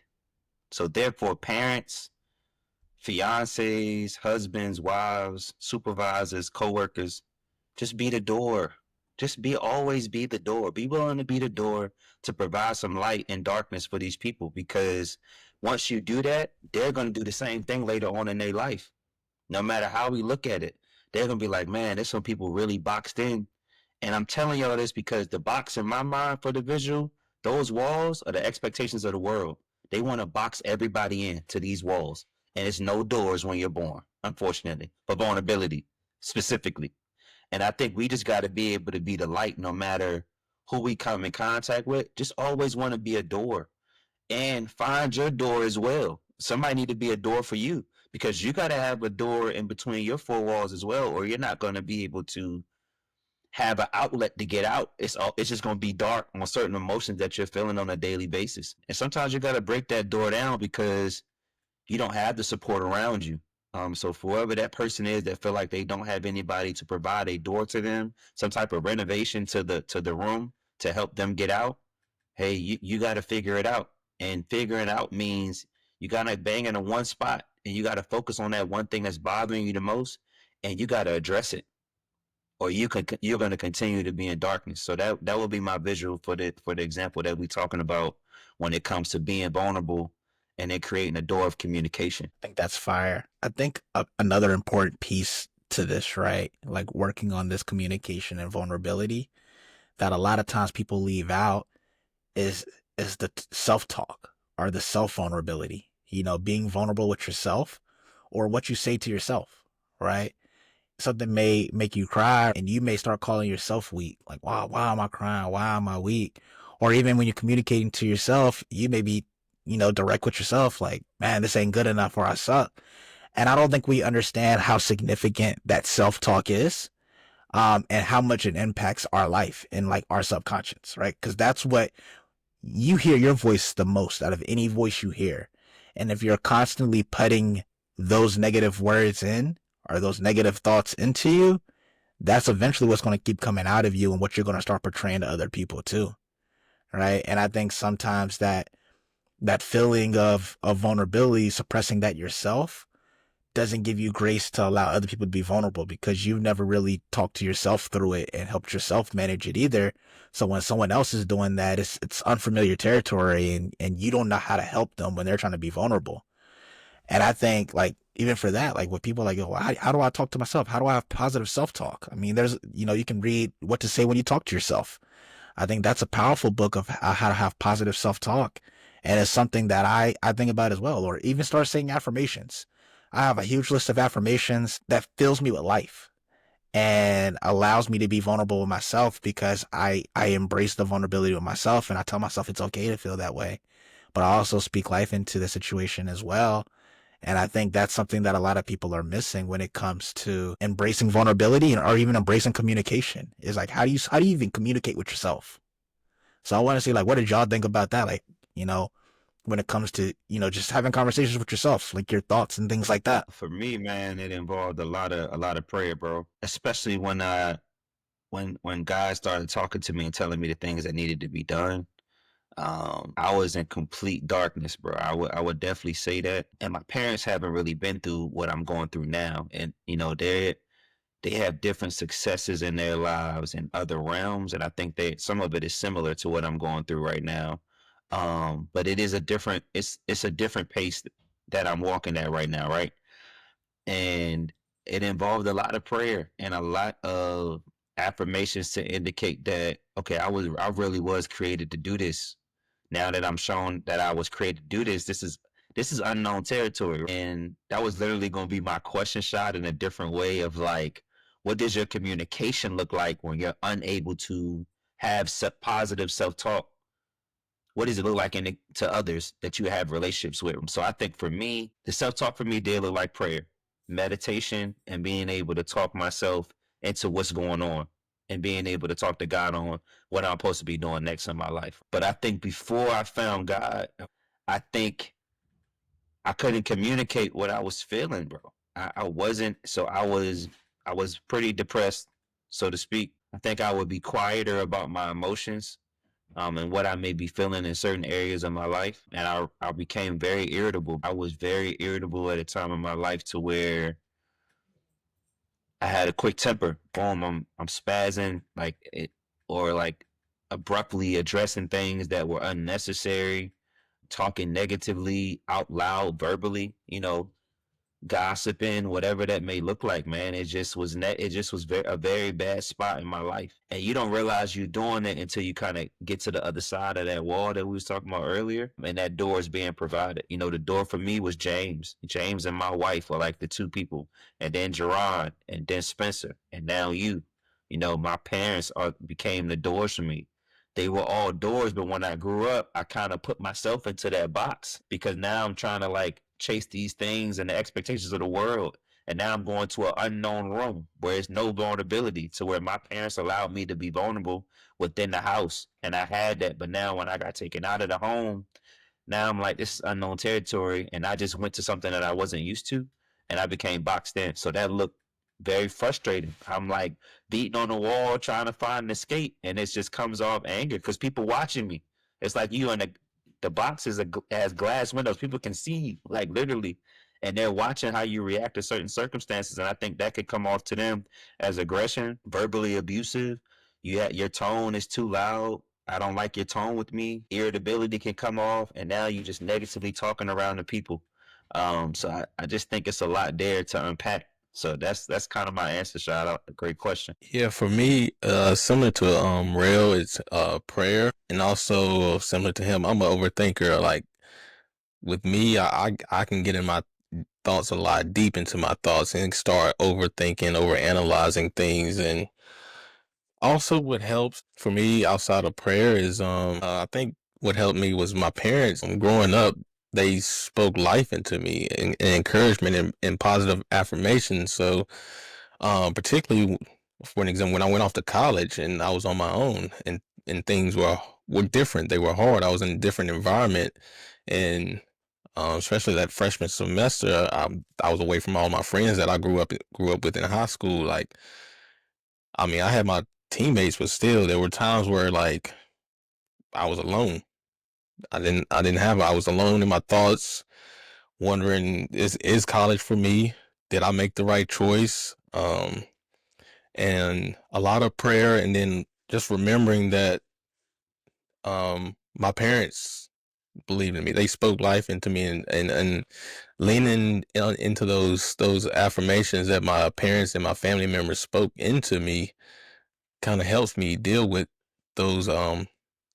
So therefore, parents, fiancés, husbands, wives, supervisors, coworkers, just be the door. Always be the door. Be willing to be the door to provide some light in darkness for these people, because once you do that, they're going to do the same thing later on in their life. No matter how we look at it, they're going to be like, man, there's some people really boxed in. And I'm telling y'all this because the box in my mind for the visual, those walls are the expectations of the world. They want to box everybody in to these walls. And it's no doors when you're born, unfortunately, for vulnerability specifically. And I think we just got to be able to be the light no matter who we come in contact with. Just always want to be a door and find your door as well. Somebody need to be a door for you, because you got to have a door in between your four walls as well, or you're not going to be able to have an outlet to get out. It's just going to be dark on certain emotions that you're feeling on a daily basis. And sometimes you got to break that door down because you don't have the support around you. So for whoever that person is that feel like they don't have anybody to provide a door to them, some type of renovation to the room to help them get out, hey, you got to figure it out. And figuring it out means you got to bang in a one spot and you got to focus on that one thing that's bothering you the most, and you got to address it, or you're going to continue to be in darkness. So that will be my visual for the example that we're talking about when it comes to being vulnerable and then creating a door of communication. I think that's fire. I think another important piece to this, right? Like, working on this communication and vulnerability that a lot of times people leave out is the self-talk or the self-vulnerability. Being vulnerable with yourself or what you say to yourself, right? Something may make you cry and you may start calling yourself weak. Like, wow, why am I crying? Why am I weak? Or even when you're communicating to yourself, you may be, direct with yourself. Like, man, this ain't good enough, or I suck. And I don't think we understand how significant that self-talk is, and how much it impacts our life and, like, our subconscious, right? Because that's what you hear your voice the most out of any voice you hear. And if you're constantly putting those negative words in, or those negative thoughts into you, that's eventually what's going to keep coming out of you and what you're going to start portraying to other people too. Right. And I think sometimes that feeling of vulnerability, suppressing that yourself, doesn't give you grace to allow other people to be vulnerable, because you've never really talked to yourself through it and helped yourself manage it either. So when someone else is doing that, it's unfamiliar territory, and you don't know how to help them when they're trying to be vulnerable. And I think, like, even for that, like with people like, oh, how do I talk to myself? How do I have positive self-talk? I mean, there's, you can read What to Say When You Talk to Yourself. I think that's a powerful book of how to have positive self-talk. And it's something that I think about as well, or even start saying affirmations. I have a huge list of affirmations that fills me with life and allows me to be vulnerable with myself, because I embrace the vulnerability with myself, and I tell myself it's okay to feel that way. But I also speak life into the situation as well. And I think that's something that a lot of people are missing when it comes to embracing vulnerability, or even embracing communication. Is like, how do you even communicate with yourself? So I want to see, like, what did y'all think about that? Like, when it comes to, just having conversations with yourself, like your thoughts and things like that. For me, man, it involved a lot of prayer, bro. Especially when guys started talking to me and telling me the things that needed to be done. I was in complete darkness, bro. I would definitely say that. And my parents haven't really been through what I'm going through now, and they have different successes in their lives in other realms, and I think some of it is similar to what I'm going through right now. But it is a different it's a different pace that I'm walking at right now, right? And it involved a lot of prayer and a lot of affirmations to indicate that, okay, I really was created to do this. Now that I'm shown that I was created to do this, this is unknown territory. And that was literally going to be my question shot in a different way of like, what does your communication look like when you're unable to have positive self-talk? What does it look like to others that you have relationships with? So I think for me, the self-talk for me did look like prayer, meditation, and being able to talk myself into what's going on, and being able to talk to God on what I'm supposed to be doing next in my life. But I think before I found God, I think I couldn't communicate what I was feeling, bro. I wasn't, so I was pretty depressed, so to speak. I think I would be quieter about my emotions, and what I may be feeling in certain areas of my life. And I became very irritable. I was very irritable at a time in my life to where I had a quick temper. Boom, I'm spazzing like it, or like abruptly addressing things that were unnecessary, talking negatively out loud verbally, gossiping, whatever that may look like, man. It just was a very bad spot in my life. And you don't realize you're doing it until you kind of get to the other side of that wall that we was talking about earlier. And that door is being provided. The door for me was James. James and my wife were like the two people. And then Gerard, and then Spencer, and now you. My parents became the doors for me. They were all doors, but when I grew up, I kind of put myself into that box, because now I'm trying to like chase these things and the expectations of the world. And now I'm going to an unknown room where there's no vulnerability, to where my parents allowed me to be vulnerable within the house. And I had that. But now when I got taken out of the home, now I'm like, this is unknown territory. And I just went to something that I wasn't used to, and I became boxed in. So that looked very frustrating. I'm like beating on the wall, trying to find an escape. And it just comes off anger because people watching me. It's like you in the box has glass windows. People can see you, like literally. And they're watching how you react to certain circumstances. And I think that could come off to them as aggression, verbally abusive. Your tone is too loud. I don't like your tone with me. Irritability can come off, and now you just negatively talking around the people. So I just think it's a lot there to unpack. So that's kind of my answer. Shout out, great question. Yeah, for me, similar to Rail, it's prayer, and also similar to him, I'm an overthinker. Like with me, I can get in my thoughts a lot, deep into my thoughts, and start overthinking, over analyzing things. And also what helps for me outside of prayer is I think what helped me was my parents. Growing up, they spoke life into me, and encouragement, and positive affirmations. So particularly for an example, when I went off to college and I was on my own, and things were different. They were hard. I was in a different environment, and especially that freshman semester, I was away from all my friends that I grew up with in high school. Like, I mean, I had my teammates, but still, there were times where like I was alone. I was alone in my thoughts, wondering, is college for me? Did I make the right choice? And a lot of prayer, and then just remembering that my parents believed in me. They spoke life into me, and leaning into those affirmations that my parents and my family members spoke into me kind of helps me deal with those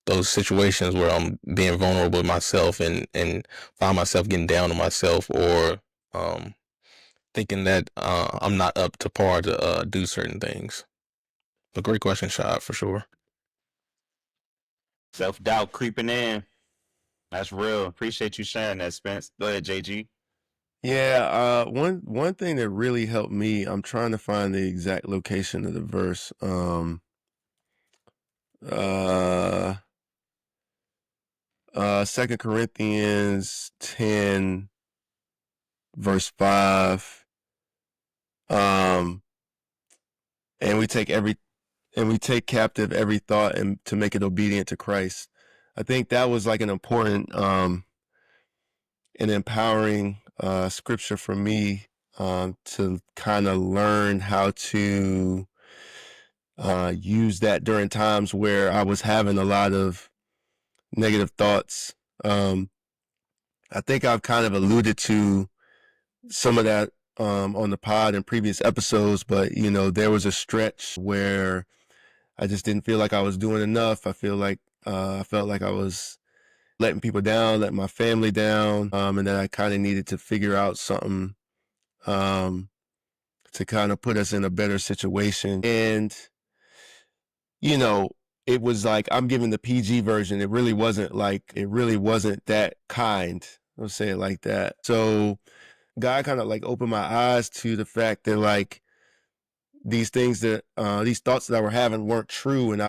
those situations where I'm being vulnerable with myself and find myself getting down on myself, or thinking that I'm not up to par to do certain things. A great question, Shad, for sure. Self-doubt creeping in. That's real. Appreciate you sharing that, Spence. Go ahead, JG. Yeah, one thing that really helped me, I'm trying to find the exact location of the verse. Uh 2 Corinthians 10 verse 5. Um and we take captive every thought and to make it obedient to Christ. I think that was like an important and empowering scripture for me, to kind of learn how to use that during times where I was having a lot of negative thoughts. I think I've kind of alluded to some of that on the pod in previous episodes, but there was a stretch where I just didn't feel like I was doing enough. I felt like I was letting people down, letting my family down, and that I kind of needed to figure out something um, to kind of put us in a better situation. And you know, it was like, I'm giving the PG version. It really wasn't that kind. I'll say it like that. So God kind of like opened my eyes to the fact that like these thoughts that I were having weren't true, and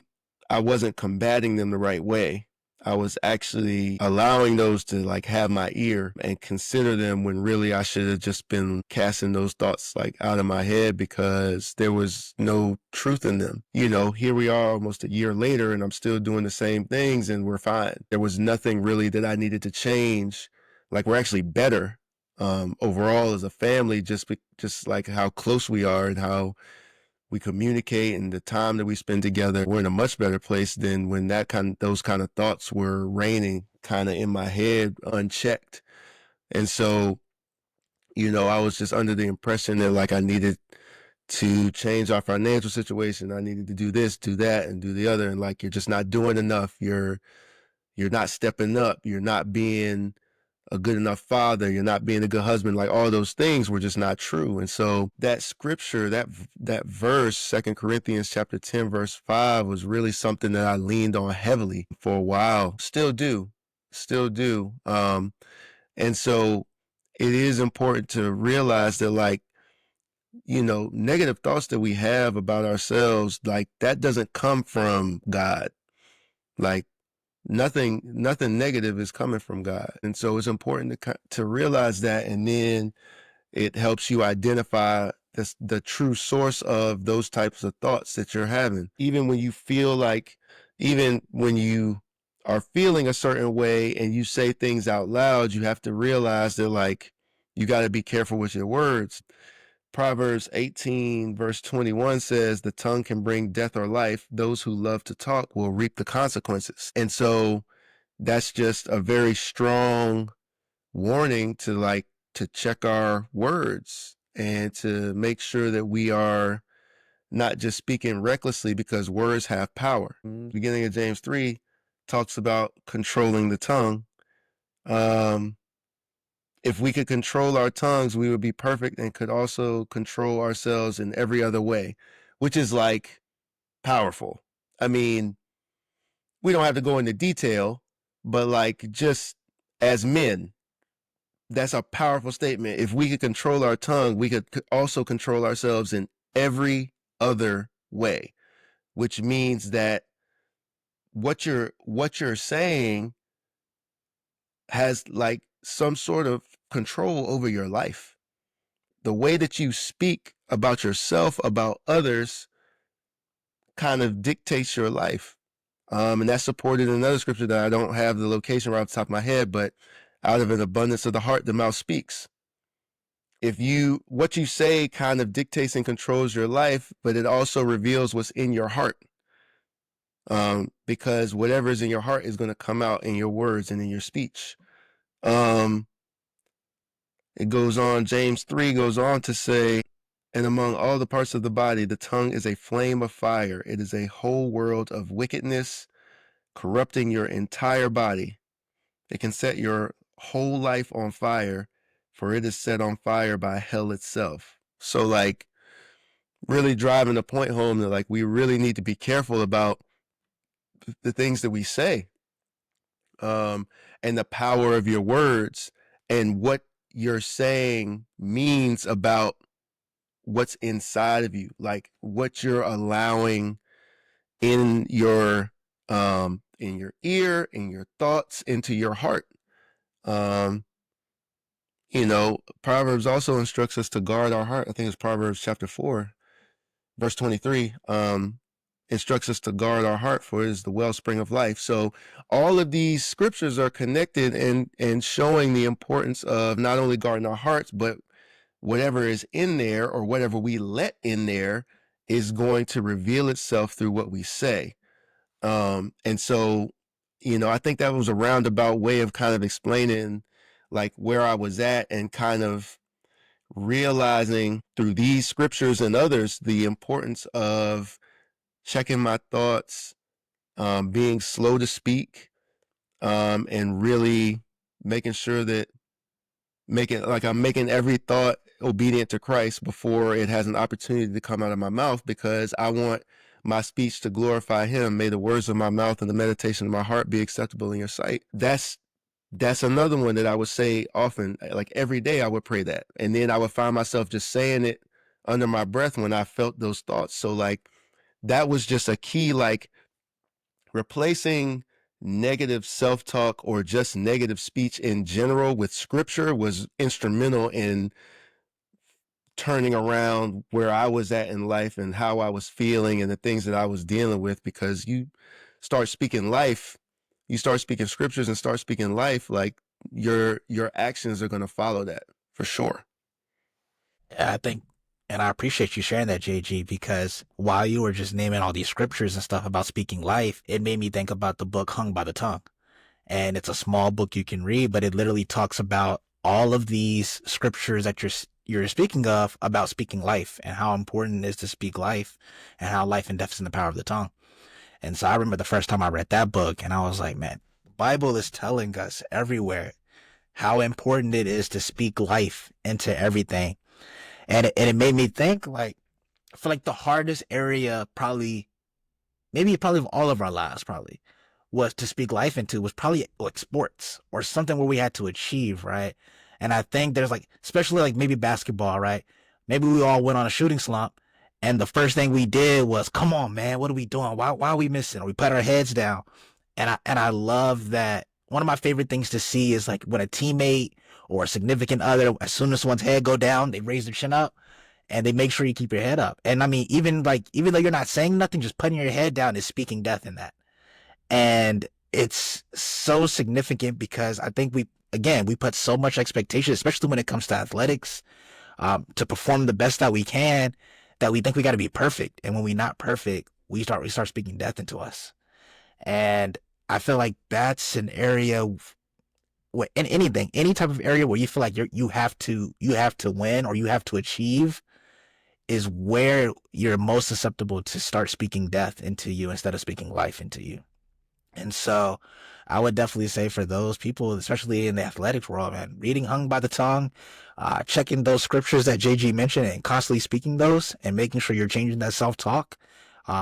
I wasn't combating them the right way. I was actually allowing those to like have my ear and consider them, when really I should have just been casting those thoughts like out of my head, because there was no truth in them. Here we are almost a year later and I'm still doing the same things and we're fine. There was nothing really that I needed to change. Like, we're actually better overall as a family, just like how close we are and how we communicate and the time that we spend together. We're in a much better place than when those kind of thoughts were reigning kind of in my head unchecked. And so, I was just under the impression that like I needed to change our financial situation. I needed to do this, do that, and do the other. And like, you're just not doing enough. You're not stepping up. You're not being a good enough father. You're not being a good husband. Like, all those things were just not true. And so that scripture, that verse, 2 Corinthians chapter 10, verse 5, was really something that I leaned on heavily for a while. Still do. And so it is important to realize that like, negative thoughts that we have about ourselves, like, that doesn't come from God. Like, nothing negative is coming from God. And so it's important to realize that, and then it helps you identify the true source of those types of thoughts that you're having. Even when you are feeling a certain way and you say things out loud, you have to realize that like, you got to be careful with your words. Proverbs 18 verse 21 says, the tongue can bring death or life. Those who love to talk will reap the consequences. And so that's just a very strong warning to check our words and to make sure that we are not just speaking recklessly, because words have power. Beginning of James 3 talks about controlling the tongue. If we could control our tongues, we would be perfect and could also control ourselves in every other way, which is like powerful. I mean, we don't have to go into detail, but like, just as men, that's a powerful statement. If we could control our tongue, we could also control ourselves in every other way, which means that what you're saying has like some sort of control over your life. The way that you speak about yourself, about others, kind of dictates your life. And that's supported in another scripture that I don't have the location right off the top of my head, but out of an abundance of the heart, the mouth speaks. What you say kind of dictates and controls your life, but it also reveals what's in your heart. because whatever is in your heart is going to come out in your words and in your speech. It goes on, James 3 goes on to say, and among all the parts of the body, the tongue is a flame of fire. It is a whole world of wickedness, corrupting your entire body. It can set your whole life on fire, for it is set on fire by hell itself. So, like, really driving the point home that, like, we really need to be careful about the things that we say, and the power of your words and what you're saying means about what's inside of you, like what you're allowing in your ear, in your thoughts, into your heart. Proverbs also instructs us to guard our heart. I think it's Proverbs chapter 4, verse 23. Instructs us to guard our heart, for it is the wellspring of life. So all of these scriptures are connected and showing the importance of not only guarding our hearts, but whatever is in there or whatever we let in there is going to reveal itself through what we say. And so, I think that was a roundabout way of kind of explaining like where I was at and kind of realizing through these scriptures and others the importance of checking my thoughts, being slow to speak, and really making sure that I'm making every thought obedient to Christ before it has an opportunity to come out of my mouth, because I want my speech to glorify him. May the words of my mouth and the meditation of my heart be acceptable in your sight. That's another one that I would say often, like every day I would pray that. And then I would find myself just saying it under my breath when I felt those thoughts. So like, that was just a key, like replacing negative self-talk or just negative speech in general with scripture was instrumental in turning around where I was at in life and how I was feeling and the things that I was dealing with. Because you start speaking life, you start speaking scriptures and start speaking life, like your actions are going to follow that for sure. I think, and I appreciate you sharing that, JG, because while you were just naming all these scriptures and stuff about speaking life, it made me think about the book Hung by the Tongue. And it's a small book you can read, but it literally talks about all of these scriptures that you're speaking of about speaking life and how important it is to speak life and how life and death is in the power of the tongue. And so I remember the first time I read that book and I was like, man, the Bible is telling us everywhere how important it is to speak life into everything. And it made me think, like, I feel like the hardest area probably of all of our lives probably was to speak life into was probably like sports or something where we had to achieve, right? And I think there's like, especially like maybe basketball, right? Maybe we all went on a shooting slump and the first thing we did was, come on, man, what are we doing? Why are we missing? Or we put our heads down. And I love that. One of my favorite things to see is like when a teammate or a significant other, as soon as someone's head go down, they raise their chin up and they make sure you keep your head up. And I mean, even though you're not saying nothing, just putting your head down is speaking death in that. And it's so significant because I think we put so much expectation, especially when it comes to athletics, to perform the best that we can, that we think we got to be perfect. And when we're not perfect, we start speaking death into us. And I feel like that's an area where in anything, any type of area where you feel like you have to win or you have to achieve, is where you're most susceptible to start speaking death into you instead of speaking life into you. And so I would definitely say for those people, especially in the athletics world, man, reading Hung by the Tongue, checking those scriptures that JG mentioned and constantly speaking those and making sure you're changing that self-talk.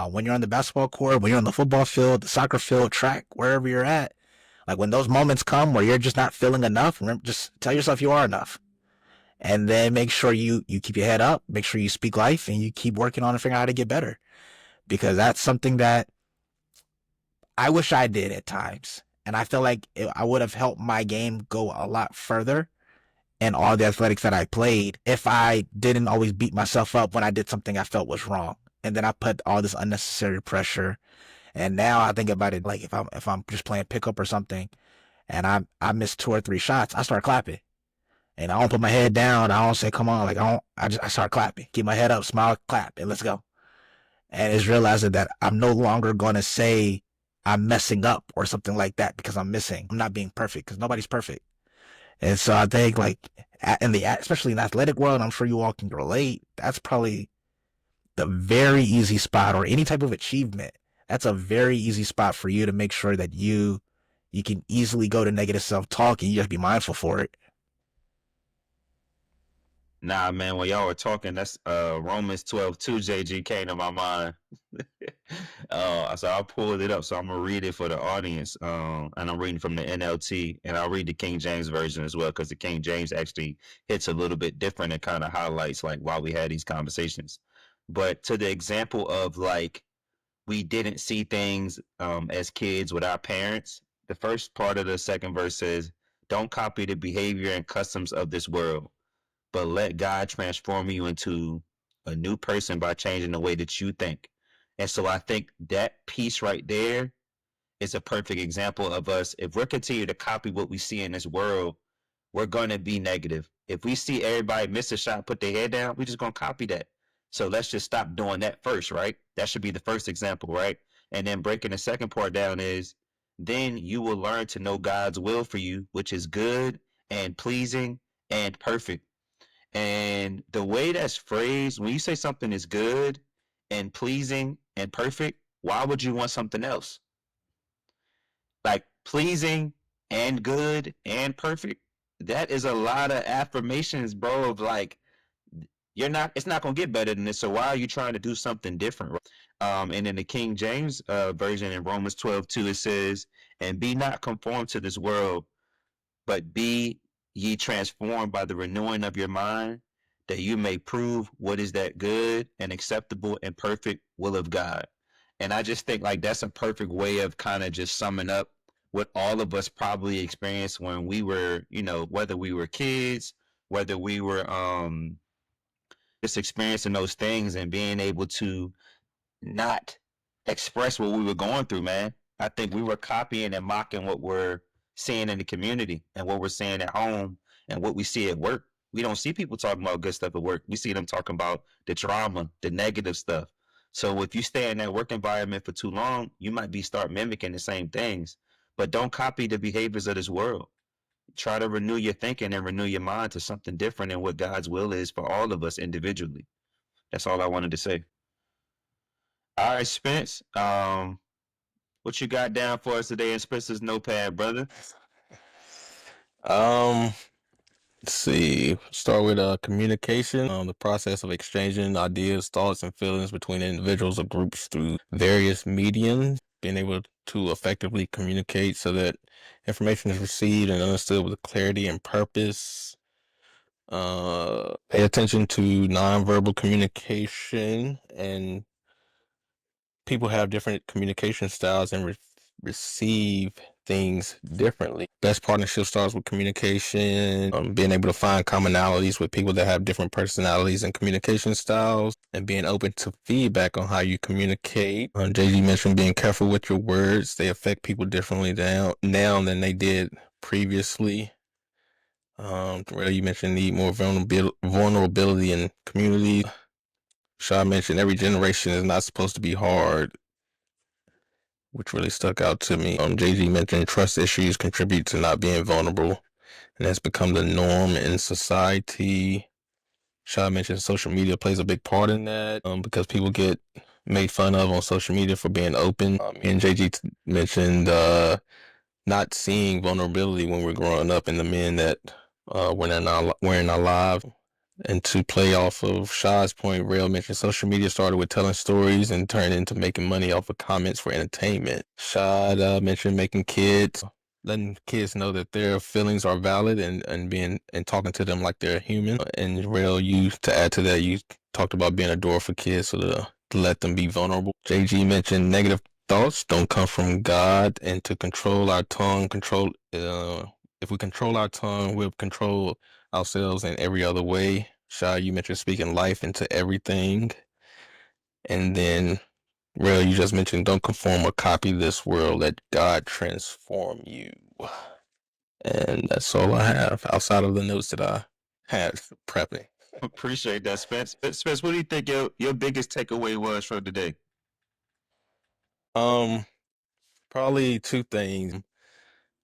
When you're on the basketball court, when you're on the football field, the soccer field, track, wherever you're at, like when those moments come where you're just not feeling enough, remember, just tell yourself you are enough. And then make sure you keep your head up, make sure you speak life, and you keep working on and figuring out how to get better. Because that's something that I wish I did at times. And I feel like I would have helped my game go a lot further in all the athletics that I played if I didn't always beat myself up when I did something I felt was wrong. And then I put all this unnecessary pressure. And now I think about it like if I'm just playing pickup or something and I miss 2 or 3 shots, I start clapping. And I don't put my head down. I don't say, come on. Like I start clapping. Keep my head up, smile, clap, and let's go. And it's realizing that I'm no longer going to say I'm messing up or something like that because I'm missing. I'm not being perfect because nobody's perfect. And so I think like especially in the athletic world, I'm sure you all can relate. That's probably the very easy spot, or any type of achievement. That's a very easy spot for you to make sure that you can easily go to negative self-talk, and you have to be mindful for it. Nah, man, when y'all were talking, that's Romans 12:2, JG came to my mind. So I pulled it up, so I'm gonna read it for the audience. And I'm reading from the NLT, and I'll read the King James version as well, because the King James actually hits a little bit different and kind of highlights like why we had these conversations. But to the example of like we didn't see things as kids with our parents, the first part of the second verse says, "Don't copy the behavior and customs of this world, but let God transform you into a new person by changing the way that you think." And so I think that piece right there is a perfect example of us. If we're continuing to copy what we see in this world, we're going to be negative. If we see everybody miss a shot, put their head down, we're just going to copy that. So let's just stop doing that first, right? That should be the first example, right? And then breaking the second part down is then you will learn to know God's will for you, which is good and pleasing and perfect. And the way that's phrased, when you say something is good and pleasing and perfect, why would you want something else? Like pleasing and good and perfect. That is a lot of affirmations, bro, of like you're not it's not gonna get better than this. So why are you trying to do something different? And in the King James version in Romans 12:2, it says, "And be not conformed to this world, but be ye transformed by the renewing of your mind, that you may prove what is that good and acceptable and perfect will of God." And I just think like that's a perfect way of kind of just summing up what all of us probably experienced when we were, whether we were kids, whether we were just experiencing those things and being able to not express what we were going through, man. I think we were copying and mocking what we're seeing in the community and what we're seeing at home and what we see at work. We don't see people talking about good stuff at work. We see them talking about the drama, the negative stuff. So if you stay in that work environment for too long, you might be start mimicking the same things. But don't copy the behaviors of this world. Try to renew your thinking and renew your mind to something different than what God's will is for all of us individually. That's all I wanted to say. All right, Spence. What you got down for us today in Spencer's notepad, brother? Um, let's see. Start with communication. The process of exchanging ideas, thoughts, and feelings between individuals or groups through various mediums. Being able to effectively communicate so that information is received and understood with clarity and purpose. Pay attention to nonverbal communication, and people have different communication styles and receive things differently. Best partnership starts with communication, being able to find commonalities with people that have different personalities and communication styles, and being open to feedback on how you communicate. JG mentioned being careful with your words. They affect people differently now than they did previously. Where you mentioned need more vulnerability in community. Shaw mentioned every generation is not supposed to be hard, which really stuck out to me. JG mentioned trust issues contribute to not being vulnerable, and that's become the norm in society. Shaw mentioned social media plays a big part in that, because people get made fun of on social media for being open. Me and JG mentioned not seeing vulnerability when we're growing up in the men that we're in our lives. And to play off of Shah's point, Rail mentioned social media started with telling stories and turned into making money off of comments for entertainment. Shah mentioned letting kids know that their feelings are valid and talking to them like they're human. And Rail, to add to that, you talked about being a door for kids so to let them be vulnerable. JG mentioned negative thoughts don't come from God, and to control our tongue, if we control our tongue, we'll control ourselves in every other way. Shai, you mentioned speaking life into everything. And then, Rail, you just mentioned don't conform or copy this world. Let God transform you. And that's all I have outside of the notes that I had prepping. Appreciate that, Spence. Spence, what do you think your biggest takeaway was from today? Um, Probably two things.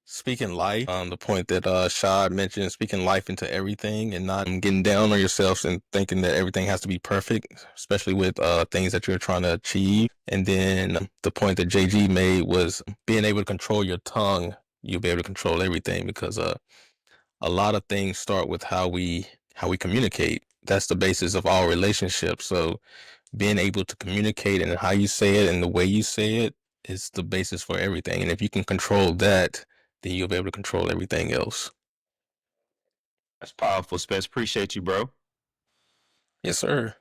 Speaking life, the point that Shad mentioned, speaking life into everything and not getting down on yourself and thinking that everything has to be perfect, especially with things that you're trying to achieve. And then the point that JG made was being able to control your tongue. You'll be able to control everything because a lot of things start with how we communicate. That's the basis of all relationships. So being able to communicate and how you say it and the way you say it is the basis for everything. And if you can control that, then you'll be able to control everything else. That's powerful, Spence. Appreciate you, bro. Yes, sir.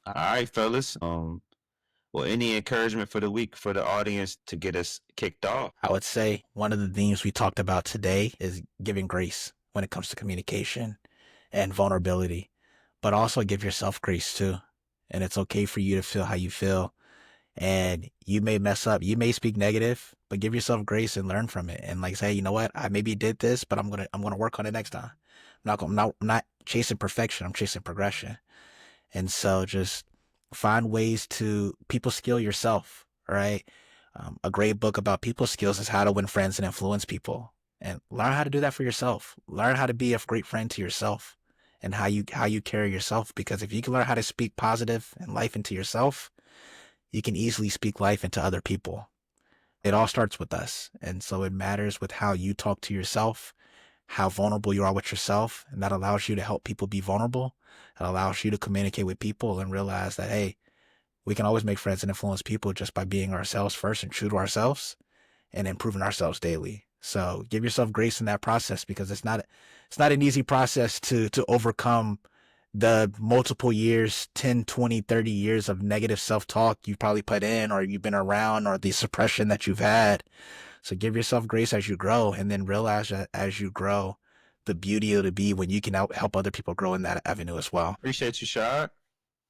All right, fellas. Well, any encouragement for the week for the audience to get us kicked off? I would say one of the themes we talked about today is giving grace when it comes to communication and vulnerability, but also give yourself grace too. And it's okay for you to feel how you feel. And you may mess up, you may speak negative, but give yourself grace and learn from it. And like say, you know what, I maybe did this, but I'm gonna work on it next time. I'm not chasing perfection. I'm chasing progression. And so just find ways to people skill yourself, right? A great book about people skills is How to Win Friends and Influence People. And learn how to do that for yourself. Learn how to be a great friend to yourself and how you carry yourself. Because if you can learn how to speak positive and life into yourself, you can easily speak life into other people. It all starts with us. And so it matters with how you talk to yourself, how vulnerable you are with yourself. And that allows you to help people be vulnerable. It allows you to communicate with people and realize that, hey, we can always make friends and influence people just by being ourselves first and true to ourselves and improving ourselves daily. So give yourself grace in that process because it's not an easy process to overcome the multiple years, 10, 20, 30 years of negative self-talk you've probably put in or you've been around or the suppression that you've had. So give yourself grace as you grow and then realize that as you grow, the beauty it'll be when you can help other people grow in that avenue as well. Appreciate you, Shad.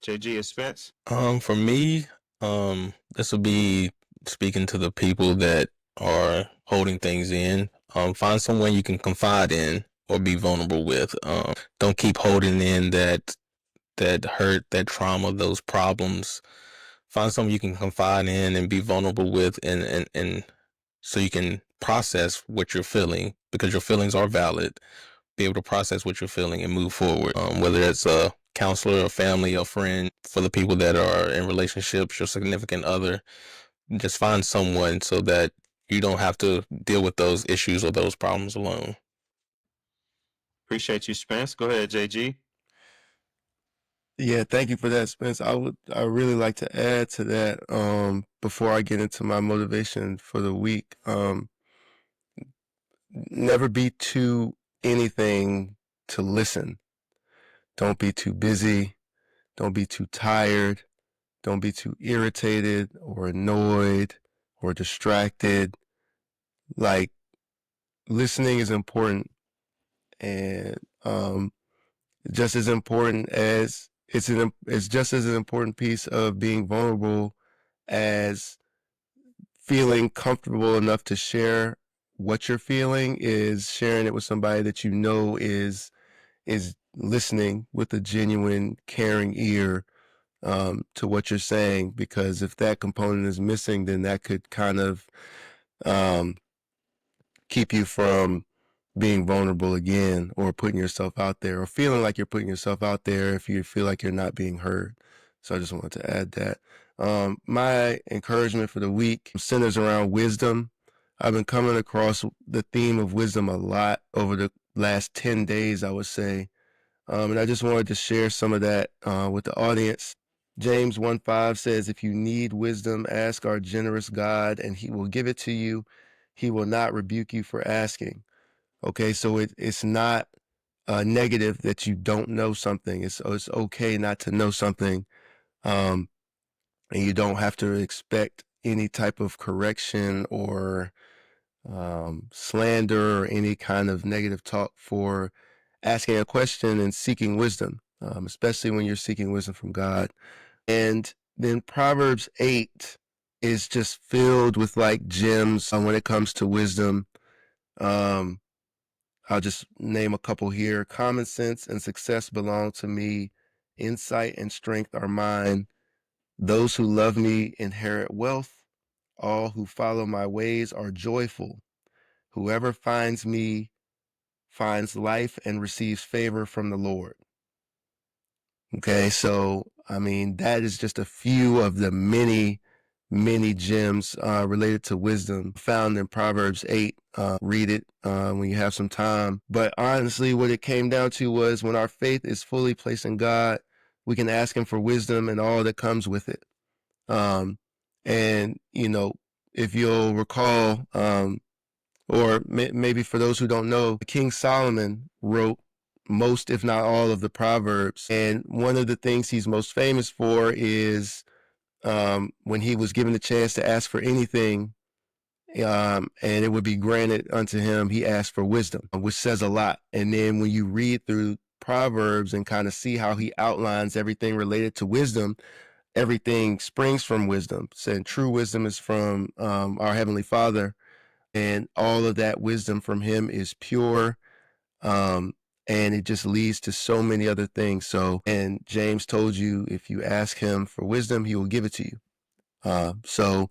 JG and Spence. For me, this will be speaking to the people that are holding things in. Find someone you can confide in or be vulnerable with. Don't keep holding in that hurt, that trauma, those problems. Find someone you can confide in and be vulnerable with, and so you can process what you're feeling because your feelings are valid. Be able to process what you're feeling and move forward. Whether it's a counselor, a family, a friend, for the people that are in relationships, your significant other, just find someone so that you don't have to deal with those issues or those problems alone. Appreciate you, Spence. Go ahead, JG. Yeah, thank you for that, Spence. I really like to add to that before I get into my motivation for the week. Never be too anything to listen. Don't be too busy. Don't be too tired. Don't be too irritated or annoyed or distracted. Like listening is important and just as important as it's just as an important piece of being vulnerable as feeling comfortable enough to share what you're feeling is sharing it with somebody that you know is listening with a genuine caring ear to what you're saying, because if that component is missing, then that could kind of um, keep you from being vulnerable again or putting yourself out there or feeling like you're putting yourself out there if you feel like you're not being heard. So I just wanted to add that. My encouragement for the week centers around wisdom. I've been coming across the theme of wisdom a lot over the last 10 days, I would say. And I just wanted to share some of that with the audience. James 1:5 says, if you need wisdom, ask our generous God and he will give it to you. He will not rebuke you for asking. Okay, so it's not negative that you don't know something. It's okay not to know something, and you don't have to expect any type of correction or slander or any kind of negative talk for asking a question and seeking wisdom, especially when you're seeking wisdom from God. And then Proverbs 8 is just filled with like gems when it comes to wisdom. I'll just name a couple here. Common sense and success belong to me. Insight and strength are mine. Those who love me inherit wealth. All who follow my ways are joyful. Whoever finds me finds life and receives favor from the Lord. Okay, so I mean, that is just a few of the many, many gems related to wisdom found in Proverbs 8. Read it when you have some time. But honestly, what it came down to was when our faith is fully placed in God, we can ask Him for wisdom and all that comes with it. And, you know, if you'll recall, or maybe for those who don't know, King Solomon wrote most, if not all, of the Proverbs. And one of the things he's most famous for is when he was given the chance to ask for anything, and it would be granted unto him, he asked for wisdom, which says a lot. And then when you read through Proverbs and kind of see how he outlines everything related to wisdom, everything springs from wisdom. And true wisdom is from our Heavenly Father. And all of that wisdom from him is pure. And it just leads to so many other things. So, and James told you, if you ask him for wisdom, he will give it to you. So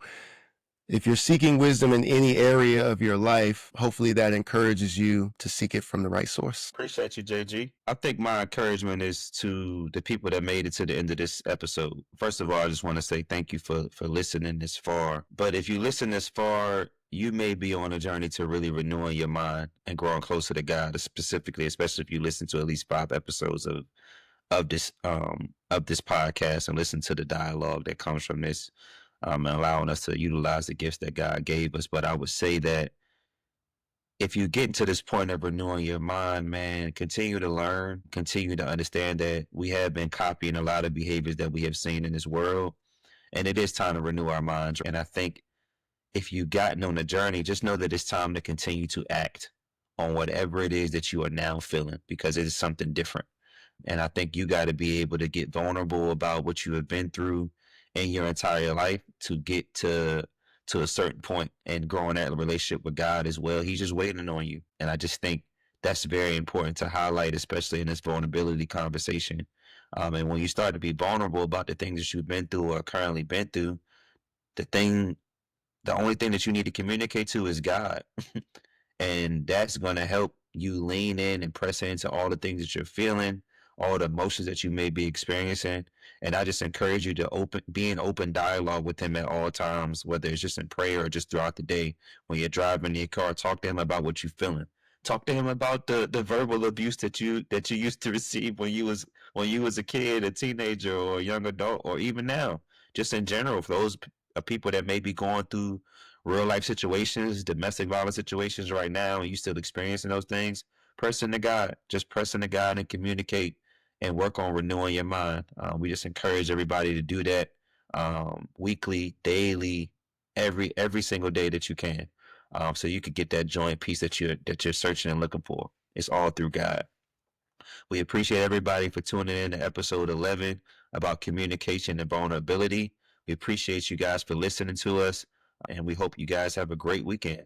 if you're seeking wisdom in any area of your life, hopefully that encourages you to seek it from the right source. Appreciate you, JG. I think my encouragement is to the people that made it to the end of this episode. First of all, I just want to say thank you for listening this far. But if you listen this far, you may be on a journey to really renewing your mind and growing closer to God, specifically, especially if you listen to at least 5 episodes of this podcast and listen to the dialogue that comes from this, and allowing us to utilize the gifts that God gave us. But I would say that if you get to this point of renewing your mind, man, continue to learn, continue to understand that we have been copying a lot of behaviors that we have seen in this world, and it is time to renew our minds. And I think if you've gotten on the journey, just know that it's time to continue to act on whatever it is that you are now feeling, because it is something different. And I think you got to be able to get vulnerable about what you have been through in your entire life to get to a certain point and growing that relationship with God as well. He's just waiting on you. And I just think that's very important to highlight, especially in this vulnerability conversation. And when you start to be vulnerable about the things that you've been through or currently been through, the only thing that you need to communicate to is God. And that's going to help you lean in and press into all the things that you're feeling, all the emotions that you may be experiencing. And I just encourage you to be in open dialogue with him at all times, whether it's just in prayer or just throughout the day. When you're driving in your car, talk to him about what you're feeling. Talk to him about the verbal abuse that you used to receive when you was a kid, a teenager, or a young adult, or even now. Just in general, for those people that may be going through real life situations, domestic violence situations right now, and you still experiencing those things, press into God. Just press into God and communicate and work on renewing your mind. We just encourage everybody to do that weekly, daily, every single day that you can, so you could get that joy and peace that you're searching and looking for. It's all through God. We appreciate everybody for tuning in to episode 11 about communication and vulnerability. We appreciate you guys for listening to us, and we hope you guys have a great weekend.